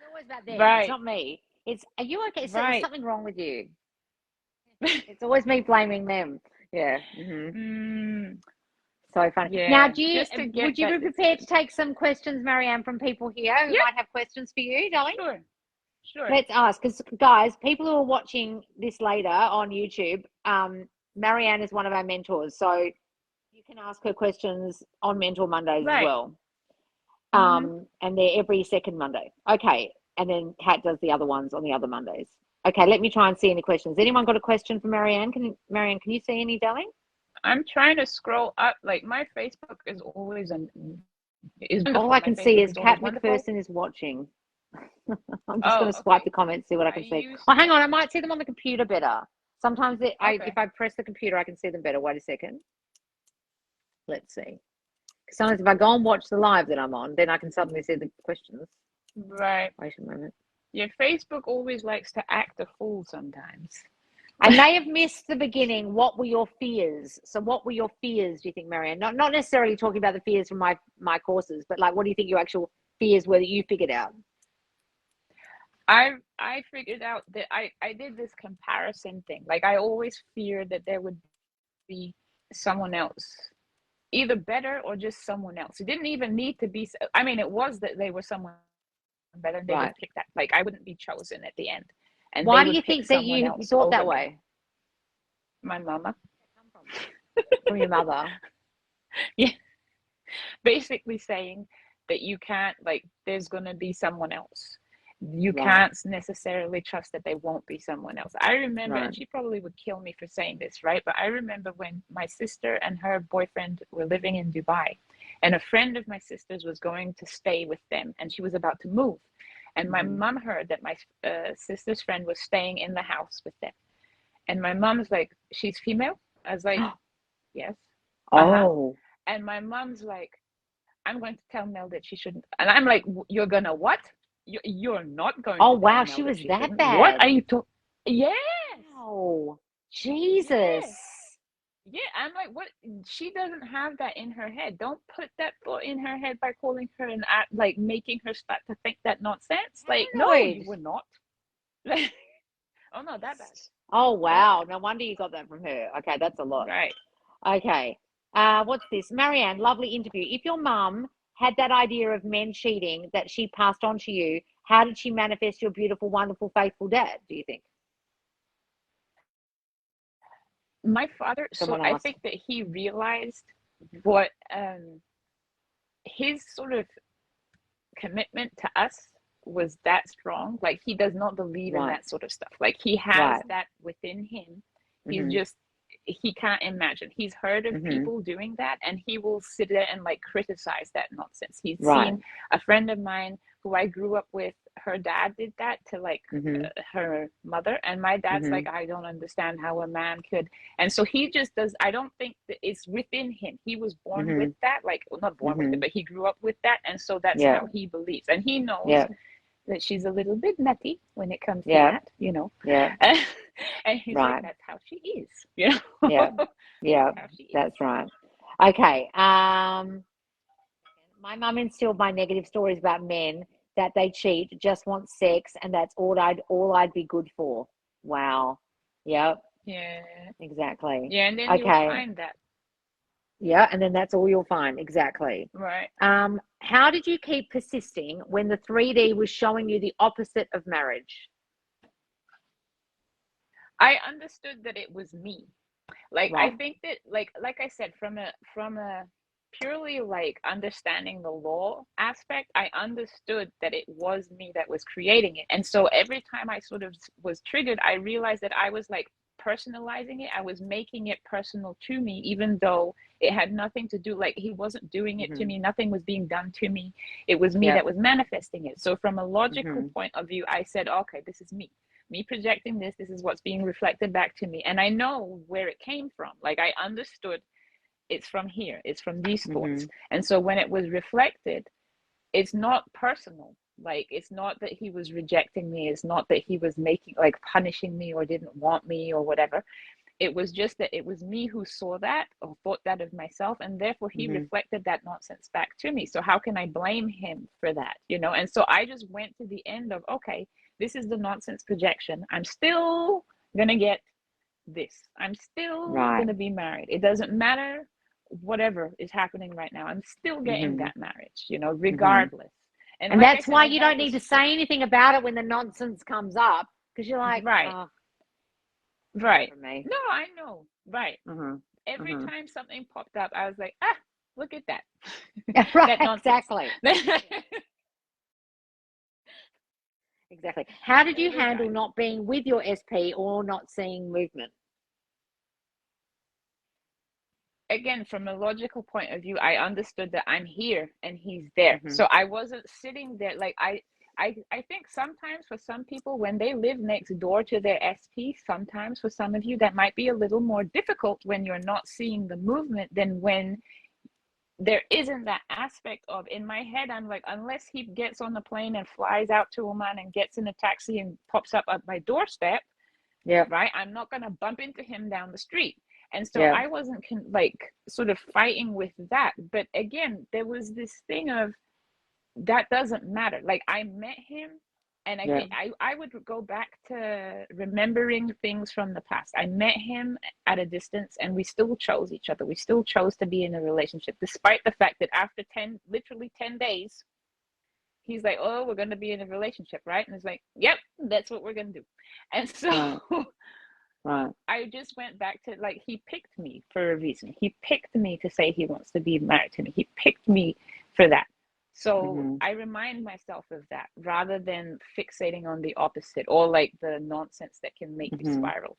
always about them. It's not me. It's, are you okay? There's something wrong with you. It's always me blaming them. Yeah. So funny. Yeah. Now, would you be prepared to take some questions, Marianne, from people here who might have questions for you, darling? Sure. Let's ask, because guys, people who are watching this later on YouTube, Marianne is one of our mentors, so you can ask her questions on Mentor Mondays as well. And they're every second Monday. Okay, and then Kat does the other ones on the other Mondays. Okay, let me try and see any questions. Anyone got a question for Marianne? Marianne, can you see any, darling? I'm trying to scroll up. Like, my Facebook is always all I can see is Kat McPherson is watching. I'm just going to swipe the comments, see what I can see. Oh, hang on, I might see them on the computer better. Sometimes if I press the computer, I can see them better. Wait a second. Let's see. Sometimes if I go and watch the live that I'm on, then I can suddenly see the questions. Right. Wait a moment. Yeah, Facebook always likes to act a fool sometimes. I may have missed the beginning. What were your fears? So what were your fears, do you think, Marianne? Not necessarily talking about the fears from my courses, but like, what do you think your actual fears were that you figured out? I figured out that I did this comparison thing. Like, I always feared that there would be someone else, either better or just someone else. It didn't even need to be, I mean, it was that they were someone better and they would pick that. Like, I wouldn't be chosen at the end. And why do you think that you thought that way? My mama. From your mother. Yeah. Basically saying that you can't, like, there's going to be someone else. You can't necessarily trust that they won't be someone else. I remember, and she probably would kill me for saying this, right? But I remember when my sister and her boyfriend were living in Dubai, and a friend of my sister's was going to stay with them, and she was about to move. And my mom heard that my sister's friend was staying in the house with them. And my mom's like, she's female? I was like, yes. Oh. And my mom's like, I'm going to tell Mel that she shouldn't. And I'm like, you're going to what? You're not going to. Oh, wow. She was that bad. What are you talking? Yes. Oh, Jesus. Yeah, I'm like, what? She doesn't have that in her head. Don't put that thought in her head by calling her and act like making her start to think that nonsense. Like, no, you Paranoid. were not. Oh no, that bad. Oh, That wow. bad. No wonder you got that from her. Okay, that's a lot. Right. Okay. What's this? Marianne, lovely interview. If your mum had that idea of men cheating that she passed on to you, how did she manifest your beautiful, wonderful, faithful dad, do you think? My father, so Someone I asked. think that he realized what his sort of commitment to us was that strong. Like he does not believe in Right, that sort of stuff. Like he has right. that within him. He's Mm-hmm, just he can't imagine. He's heard of mm-hmm. people doing that and he will sit there and like criticize that nonsense. He's Right. seen a friend of mine who I grew up with, her dad did that to like Mm-hmm, her mother, and my dad's mm-hmm, like, I don't understand how a man could. And so he just does. I don't think that it's within him. He was born with mm-hmm, that, like, well, not born with it, mm-hmm. but he grew up with that, and so that's Yeah, how he believes. And he knows yeah, that she's a little bit nutty when it comes to yeah, that, you know. yeah. And he's like, Right. that's how she is, you know. Yeah, That's yeah. how she is. That's right. Okay. My mum instilled my negative stories about men that they cheat, just want sex, and that's all I'd be good for. Wow. Yep, Yeah, exactly. yeah, and then you'll Okay. find that, Yeah, and then that's all you'll find. Exactly. right? How did you keep persisting when the 3D was showing you the opposite of marriage? I understood that it was me. Like I Right. think that like I said, from a purely like understanding the law aspect, I understood that it was me that was creating it. And so every time I sort of was triggered, I realized that I was like personalizing it. I was making it personal to me, even though it had nothing to do, like he wasn't doing it to Mm-hmm. me, nothing was being done to me. It was me Yeah. that was manifesting it. So from a logical Mm-hmm. point of view, I said, okay, this is me projecting this is what's being reflected back to me, and I know where it came from. Like I understood it's from here, it's from these Mm-hmm. thoughts. And so when it was reflected, it's not personal. Like it's not that he was rejecting me, it's not that he was making like punishing me or didn't want me or whatever. It was just that it was me who saw that or thought that of myself, and therefore he Mm-hmm. reflected that nonsense back to me. So how can I blame him for that, you know? And so I just went to the end of, okay, this is the nonsense projection. I'm still gonna get this. I'm still Right. gonna be married. It doesn't matter whatever is happening right now. I'm still getting Mm-hmm. that marriage, you know, Mm-hmm. regardless. And And like I that's said, why I you have don't need this to say anything about it when the nonsense comes up, because you're like, right, oh, not right. for me. No, I know, right. Mm-hmm. Every Mm-hmm. time something popped up, I was like, ah, look at that. Yeah, right, That nonsense. exactly. Exactly. How did you Every handle time. not being with your SP or not seeing movement? Again, from a logical point of view, I understood that I'm here and he's there. Mm-hmm. So I wasn't sitting there like I think sometimes for some people when they live next door to their SP, sometimes for some of you that might be a little more difficult when you're not seeing the movement than when there isn't that aspect of. In my head I'm like, unless he gets on the plane and flies out to Oman and gets in a taxi and pops up at my doorstep, Yeah. right, I'm not going to bump into him down the street. And so Yeah. I wasn't like sort of fighting with that. But again, there was this thing of that doesn't matter. Like I met him, and Yeah. again, I would go back to remembering things from the past. I met him at a distance and we still chose each other. We still chose to be in a relationship, despite the fact that after literally 10 days, he's like, oh, we're going to be in a relationship, right? And it's like, yep, that's what we're going to do. And so Right. Right. I just went back to like, he picked me for a reason. He picked me to say he wants to be married to me. He picked me for that. So Mm-hmm. I remind myself of that rather than fixating on the opposite or like the nonsense that can make you Mm-hmm. spiral.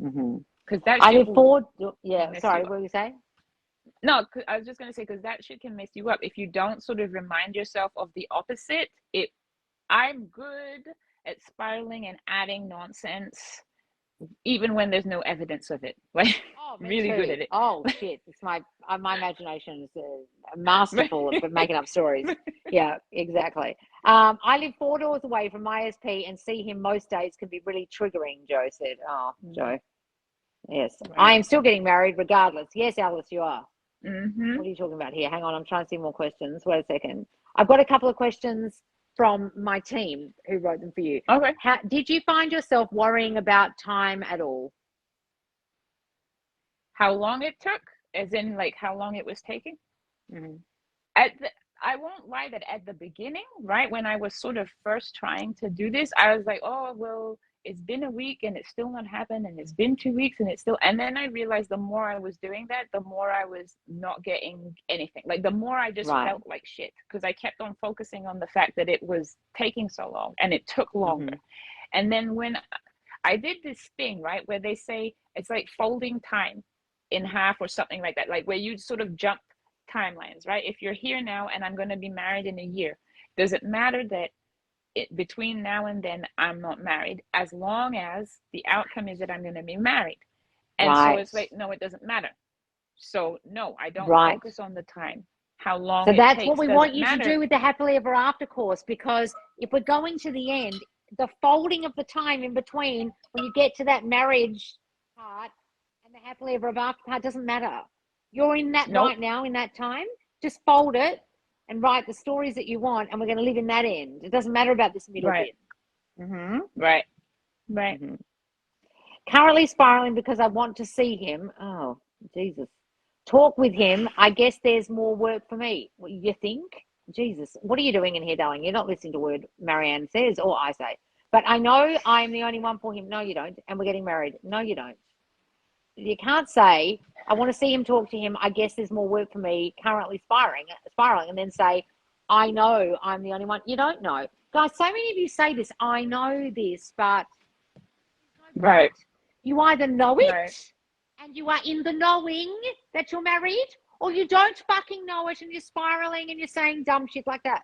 Mm-hmm. Because that I shit live will forward. Yeah. mess Sorry. you What up. were you saying? No, I was just going to say, because that shit can mess you up. If you don't sort of remind yourself of the opposite, I'm good at spiraling and adding nonsense even when there's no evidence of it. Like, Oh, me really good too. at it. Oh shit! It's my imagination is masterful at making up stories. Yeah, exactly. I live 4 doors away from my SP and see him most days can be really triggering. Joe said. Oh, Joe. Yes. Right. I am still getting married regardless. Yes, Alice, you are. Mm-hmm. What are you talking about here? Hang on, I'm trying to see more questions. Wait a second. I've got a couple of questions from my team who wrote them for you. Okay. Did you find yourself worrying about time at all? How long it took, as in like how long it was taking? Mm-hmm. I won't lie that at the beginning, right, when I was sort of first trying to do this, I was like, oh, well, it's been a week and it's still not happened, and it's been 2 weeks and it's still, and then I realized the more I was doing that, the more I was not getting anything. Like the more I just felt like shit, because I kept on focusing on the fact that it was taking so long and it took longer. And then when I did this thing, right, where they say it's like folding time in half or something like that, like where you sort of jump timelines, right? If you're here now and I'm going to be married in a year, does it matter that between now and then I'm not married, as long as the outcome is that I'm going to be married? And so it's like, no, it doesn't matter. So no, I don't focus on the time. How long so it that's takes what we want you matter. to do with the happily ever after course, because if we're going to the end, the folding of the time in between when you get to that marriage part and the happily ever after part doesn't matter. You're in that right now, in that time. Just fold it and write the stories that you want, and we're going to live in that end. It doesn't matter about this middle bit. Right. Currently spiraling because I want to see him. Oh, Jesus. Talk with him. I guess there's more work for me. What you think? Jesus, what are you doing in here, darling? You're not listening to a word Marianne says or I say. But I know I'm the only one for him. No, you don't. And we're getting married. No, you don't. You can't say, I want to see him, talk to him. I guess there's more work for me, currently spiraling, and then say, I know I'm the only one. You don't know. Guys, so many of you say this, I know this, but right. You either know it and you are in the knowing that you're married, or you don't fucking know it and you're spiraling and you're saying dumb shit like that.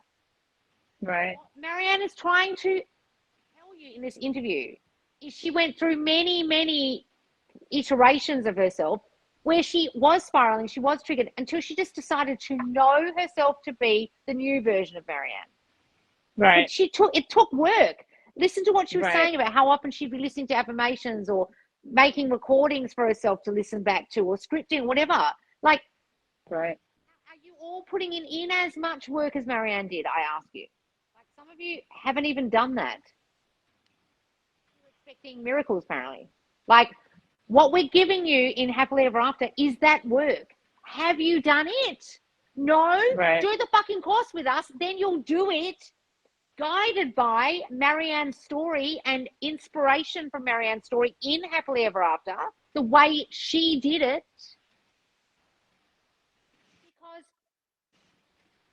Right. What Marianne is trying to tell you in this interview is she went through many, many iterations of herself where she was spiraling, she was triggered, until she just decided to know herself to be the new version of Marianne. Right. But it took work. Listen to what she was saying about how often she'd be listening to affirmations or making recordings for herself to listen back to, or scripting, whatever. Like, are you all putting in as much work as Marianne did, I ask you? Like, some of you haven't even done that. You're expecting miracles, apparently. Like, what we're giving you in Happily Ever After is that work. Have you done it? No? Do the fucking course with us, then you'll do it. Guided by Marianne's story and inspiration from Marianne's story in Happily Ever After, the way she did it. Because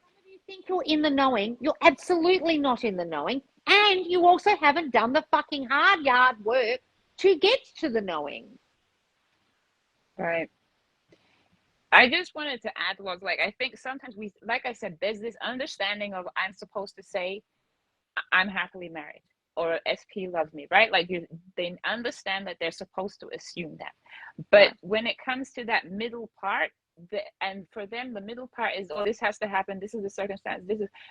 some of you think you're in the knowing. You're absolutely not in the knowing. And you also haven't done the fucking hard yard work to get to the knowing. Right. I just wanted to add was, like, I think sometimes we, like I said, there's this understanding of I'm supposed to say I'm happily married or SP loves me, right? Like they understand that they're supposed to assume that. But when it comes to that middle part, and for them, the middle part is, oh, this has to happen. This is the circumstance.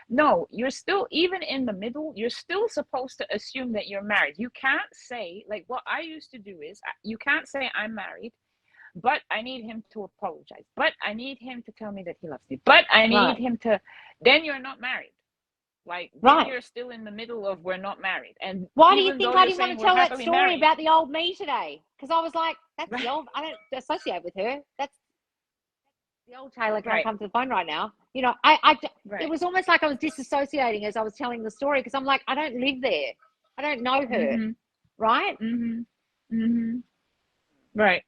No, you're still, even in the middle, you're still supposed to assume that you're married. You can't say, like what I used to do is, you can't say I'm married, but I need him to apologize. But I need him to tell me that he loves me. But I need him to, then you're not married. Like, then you're still in the middle of we're not married. And why do you think I didn't want to tell that story about the old me today? Because I was like, that's the old, I don't associate with her. That's the old Taylor can't come to the phone right now. You know, it was almost like I was disassociating as I was telling the story, because I'm like, I don't live there. I don't know her. Right? Right.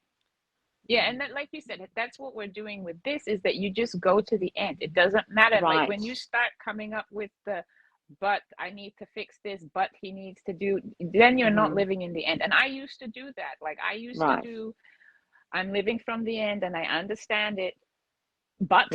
Yeah, and that, like you said, that's what we're doing with this, is that you just go to the end. It doesn't matter. Like when you start coming up with the, but I need to fix this, but he needs to do, then you're not living in the end. And I used to do that. Like I used to do, I'm living from the end and I understand it, but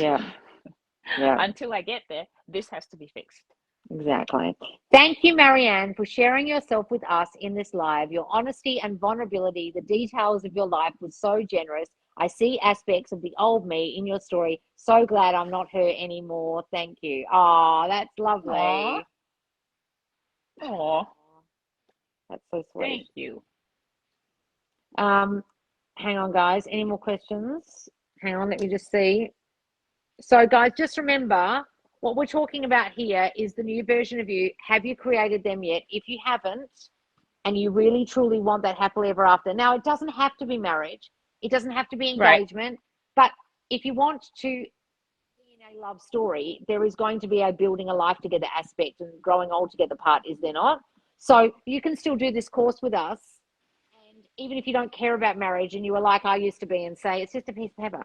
until I get there, this has to be fixed. Exactly. Thank you, Marianne, for sharing yourself with us in this live. Your honesty and vulnerability, the details of your life was so generous. I see aspects of the old me in your story. So glad I'm not her anymore. Thank you. Oh, that's lovely. Oh, that's so sweet. Thank you. hang on, guys. Any more questions? Hang on, let me just see. So, guys, just remember what we're talking about here is the new version of you. Have you created them yet? If you haven't, and you really truly want that happily ever after. Now, it doesn't have to be marriage. It doesn't have to be engagement. But if you want to be in a love story, there is going to be a building a life together aspect, and growing old together part, is there not? So you can still do this course with us. And even if you don't care about marriage and you are like I used to be and say, it's just a piece of paper,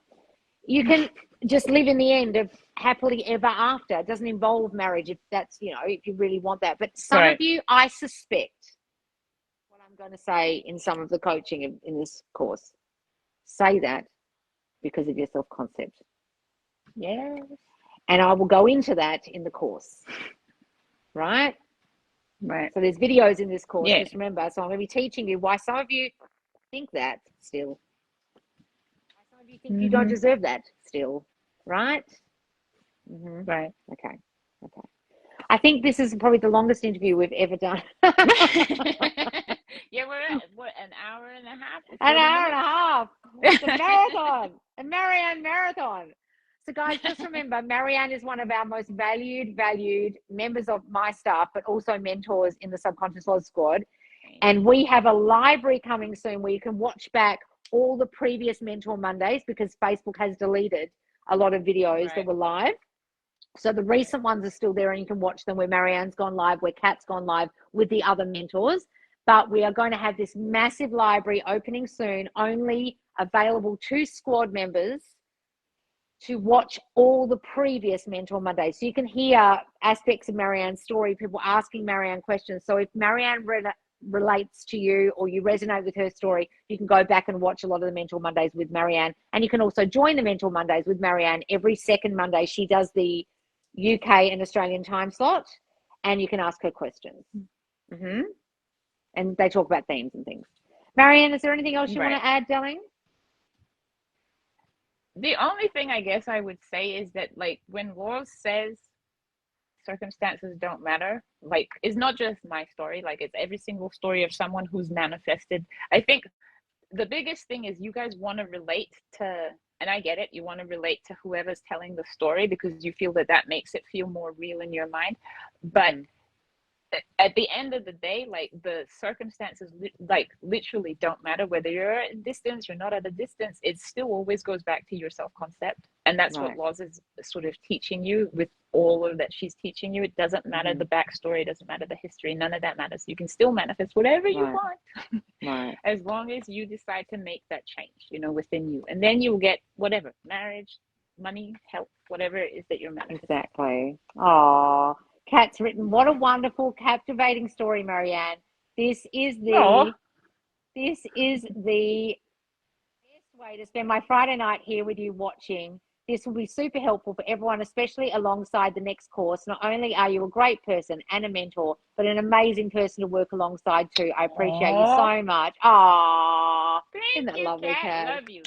you can just live in the end of happily ever after. It doesn't involve marriage if that's, if you really want that. But some of you, I suspect, what I'm going to say in some of the coaching in this course, say that because of your self-concept. Yeah. And I will go into that in the course. Right? Right. So there's videos in this course, just remember. So I'm going to be teaching you why some of you think that still. Why some of you think you don't deserve that still. Right? Right. Okay. I think this is probably the longest interview we've ever done. Yeah, we're at, an hour and a half? An hour and a half. It's a marathon. A Marianne marathon. So, guys, just remember, Marianne is one of our most valued members of my staff, but also mentors in the Subconscious Laws Squad. And we have a library coming soon where you can watch back all the previous Mentor Mondays, because Facebook has deleted a lot of videos that were live. So the recent ones are still there, and you can watch them where Marianne's gone live, where Kat's gone live with the other mentors. But we are going to have this massive library opening soon, only available to squad members to watch all the previous Mentor Mondays. So you can hear aspects of Marianne's story, people asking Marianne questions. So if Marianne relates to you or you resonate with her story, you can go back and watch a lot of the Mentor Mondays with Marianne. And you can also join the Mentor Mondays with Marianne every second Monday. She does the UK and Australian time slot, and you can ask her questions. And they talk about themes and things. Marianne, is there anything else you want to add, darling? The only thing I guess I would say is that, like, when Laws says circumstances don't matter, like, it's not just my story, like, it's every single story of someone who's manifested. I think the biggest thing is you guys want to relate to, and I get it, you want to relate to whoever's telling the story because you feel that makes it feel more real in your mind. But at the end of the day, like, the circumstances like literally don't matter whether you're at a distance, you're not at a distance. It still always goes back to your self-concept, and that's what Laws is sort of teaching you with all of that she's teaching you. It doesn't matter the backstory, it doesn't matter the history, none of that matters. You can still manifest whatever you want as long as you decide to make that change, within you, and then you'll get whatever, marriage, money, health, whatever it is that you're manifesting. Exactly. Oh, Kat's written, what a wonderful, captivating story, Marianne. This is the best way to spend my Friday night here with you watching. This will be super helpful for everyone, especially alongside the next course. Not only are you a great person and a mentor, but an amazing person to work alongside too. I appreciate you so much. Oh, isn't that lovely, Kat? I love you.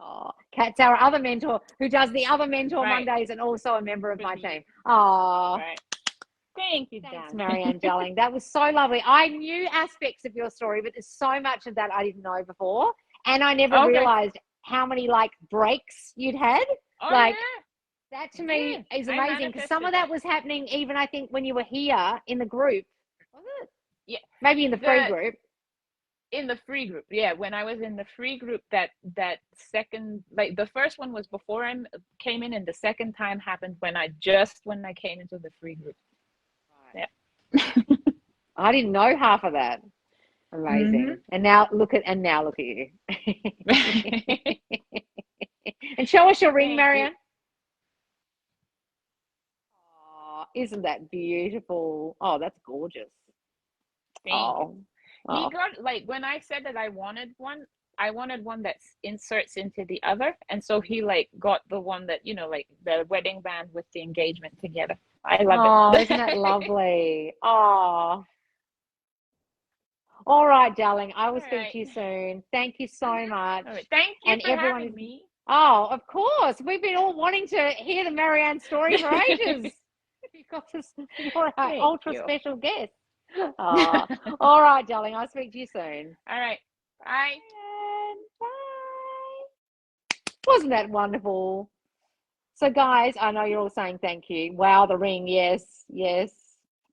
Oh, Kat's our other mentor who does the other Mentor Mondays and also a member of my team. Oh, thank you, thanks, Marianne, darling. That was so lovely. I knew aspects of your story, but there's so much of that I didn't know before, and I never realized how many breaks you'd had. That to me is amazing, because some of that was happening even, I think, when you were here in the group. Was it? Yeah, maybe in the free group. In the free group, when I was in the free group, that second, like, the first one was before I came in, and the second time happened when I came into the free group. I didn't know half of that. Amazing. And now look at you. And show us your ring, Marianne. Oh, isn't that beautiful? Oh, that's gorgeous. Thank you. He got, like, when I said that I wanted one that inserts into the other, and so he got the one that, like the wedding band with the engagement together. I love it. Oh, isn't that lovely? Oh. All right, darling. I will speak to you soon. Thank you so much. Thank you for having me. Oh, of course. We've been all wanting to hear the Marianne story for ages. You're our ultra special guest. Oh, all right, darling. I'll speak to you soon. All right. Bye. Bye. Wasn't that wonderful? So, guys, I know you're all saying thank you. Wow, the ring. Yes, yes.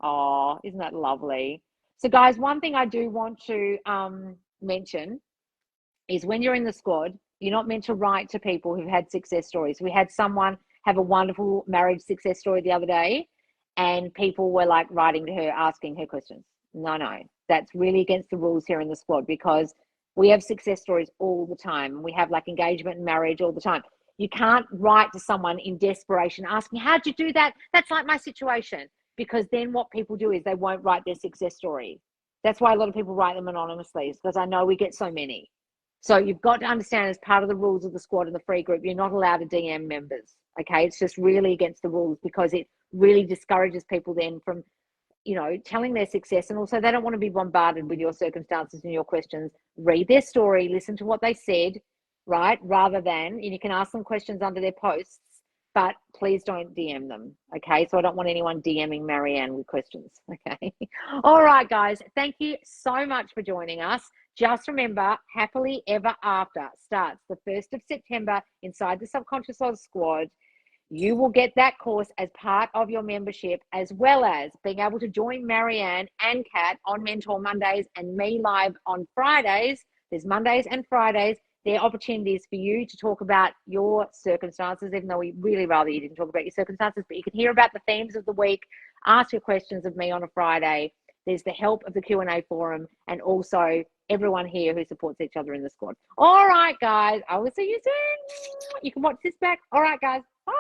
Oh, isn't that lovely? So, guys, one thing I do want to mention is when you're in the squad, you're not meant to write to people who've had success stories. We had someone have a wonderful marriage success story the other day, and people were like writing to her, asking her questions. No, that's really against the rules here in the squad, because we have success stories all the time, and we have like engagement and marriage all the time. You can't write to someone in desperation asking, how'd you do that? That's like my situation. Because then what people do is they won't write their success story. That's why a lot of people write them anonymously, because I know we get so many. So you've got to understand, as part of the rules of the squad and the free group, you're not allowed to DM members. Okay, it's just really against the rules, because it really discourages people then from, telling their success. And also they don't want to be bombarded with your circumstances and your questions. Read their story, listen to what they said, right? Rather than, and you can ask them questions under their posts, but please don't DM them. Okay, so I don't want anyone DMing Marianne with questions. Okay. All right, guys, thank you so much for joining us. Just remember, Happily Ever After starts the 1st of September inside the Subconscious Laws Squad. You will get that course as part of your membership, as well as being able to join Marianne and Kat on Mentor Mondays and me live on Fridays. There's Mondays and Fridays. They're opportunities for you to talk about your circumstances, even though we really rather you didn't talk about your circumstances, but you can hear about the themes of the week, ask your questions of me on a Friday. There's the help of the Q&A forum, and also everyone here who supports each other in the squad. All right, guys, I will see you soon. You can watch this back. All right, guys. Bye.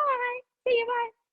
See you. Bye.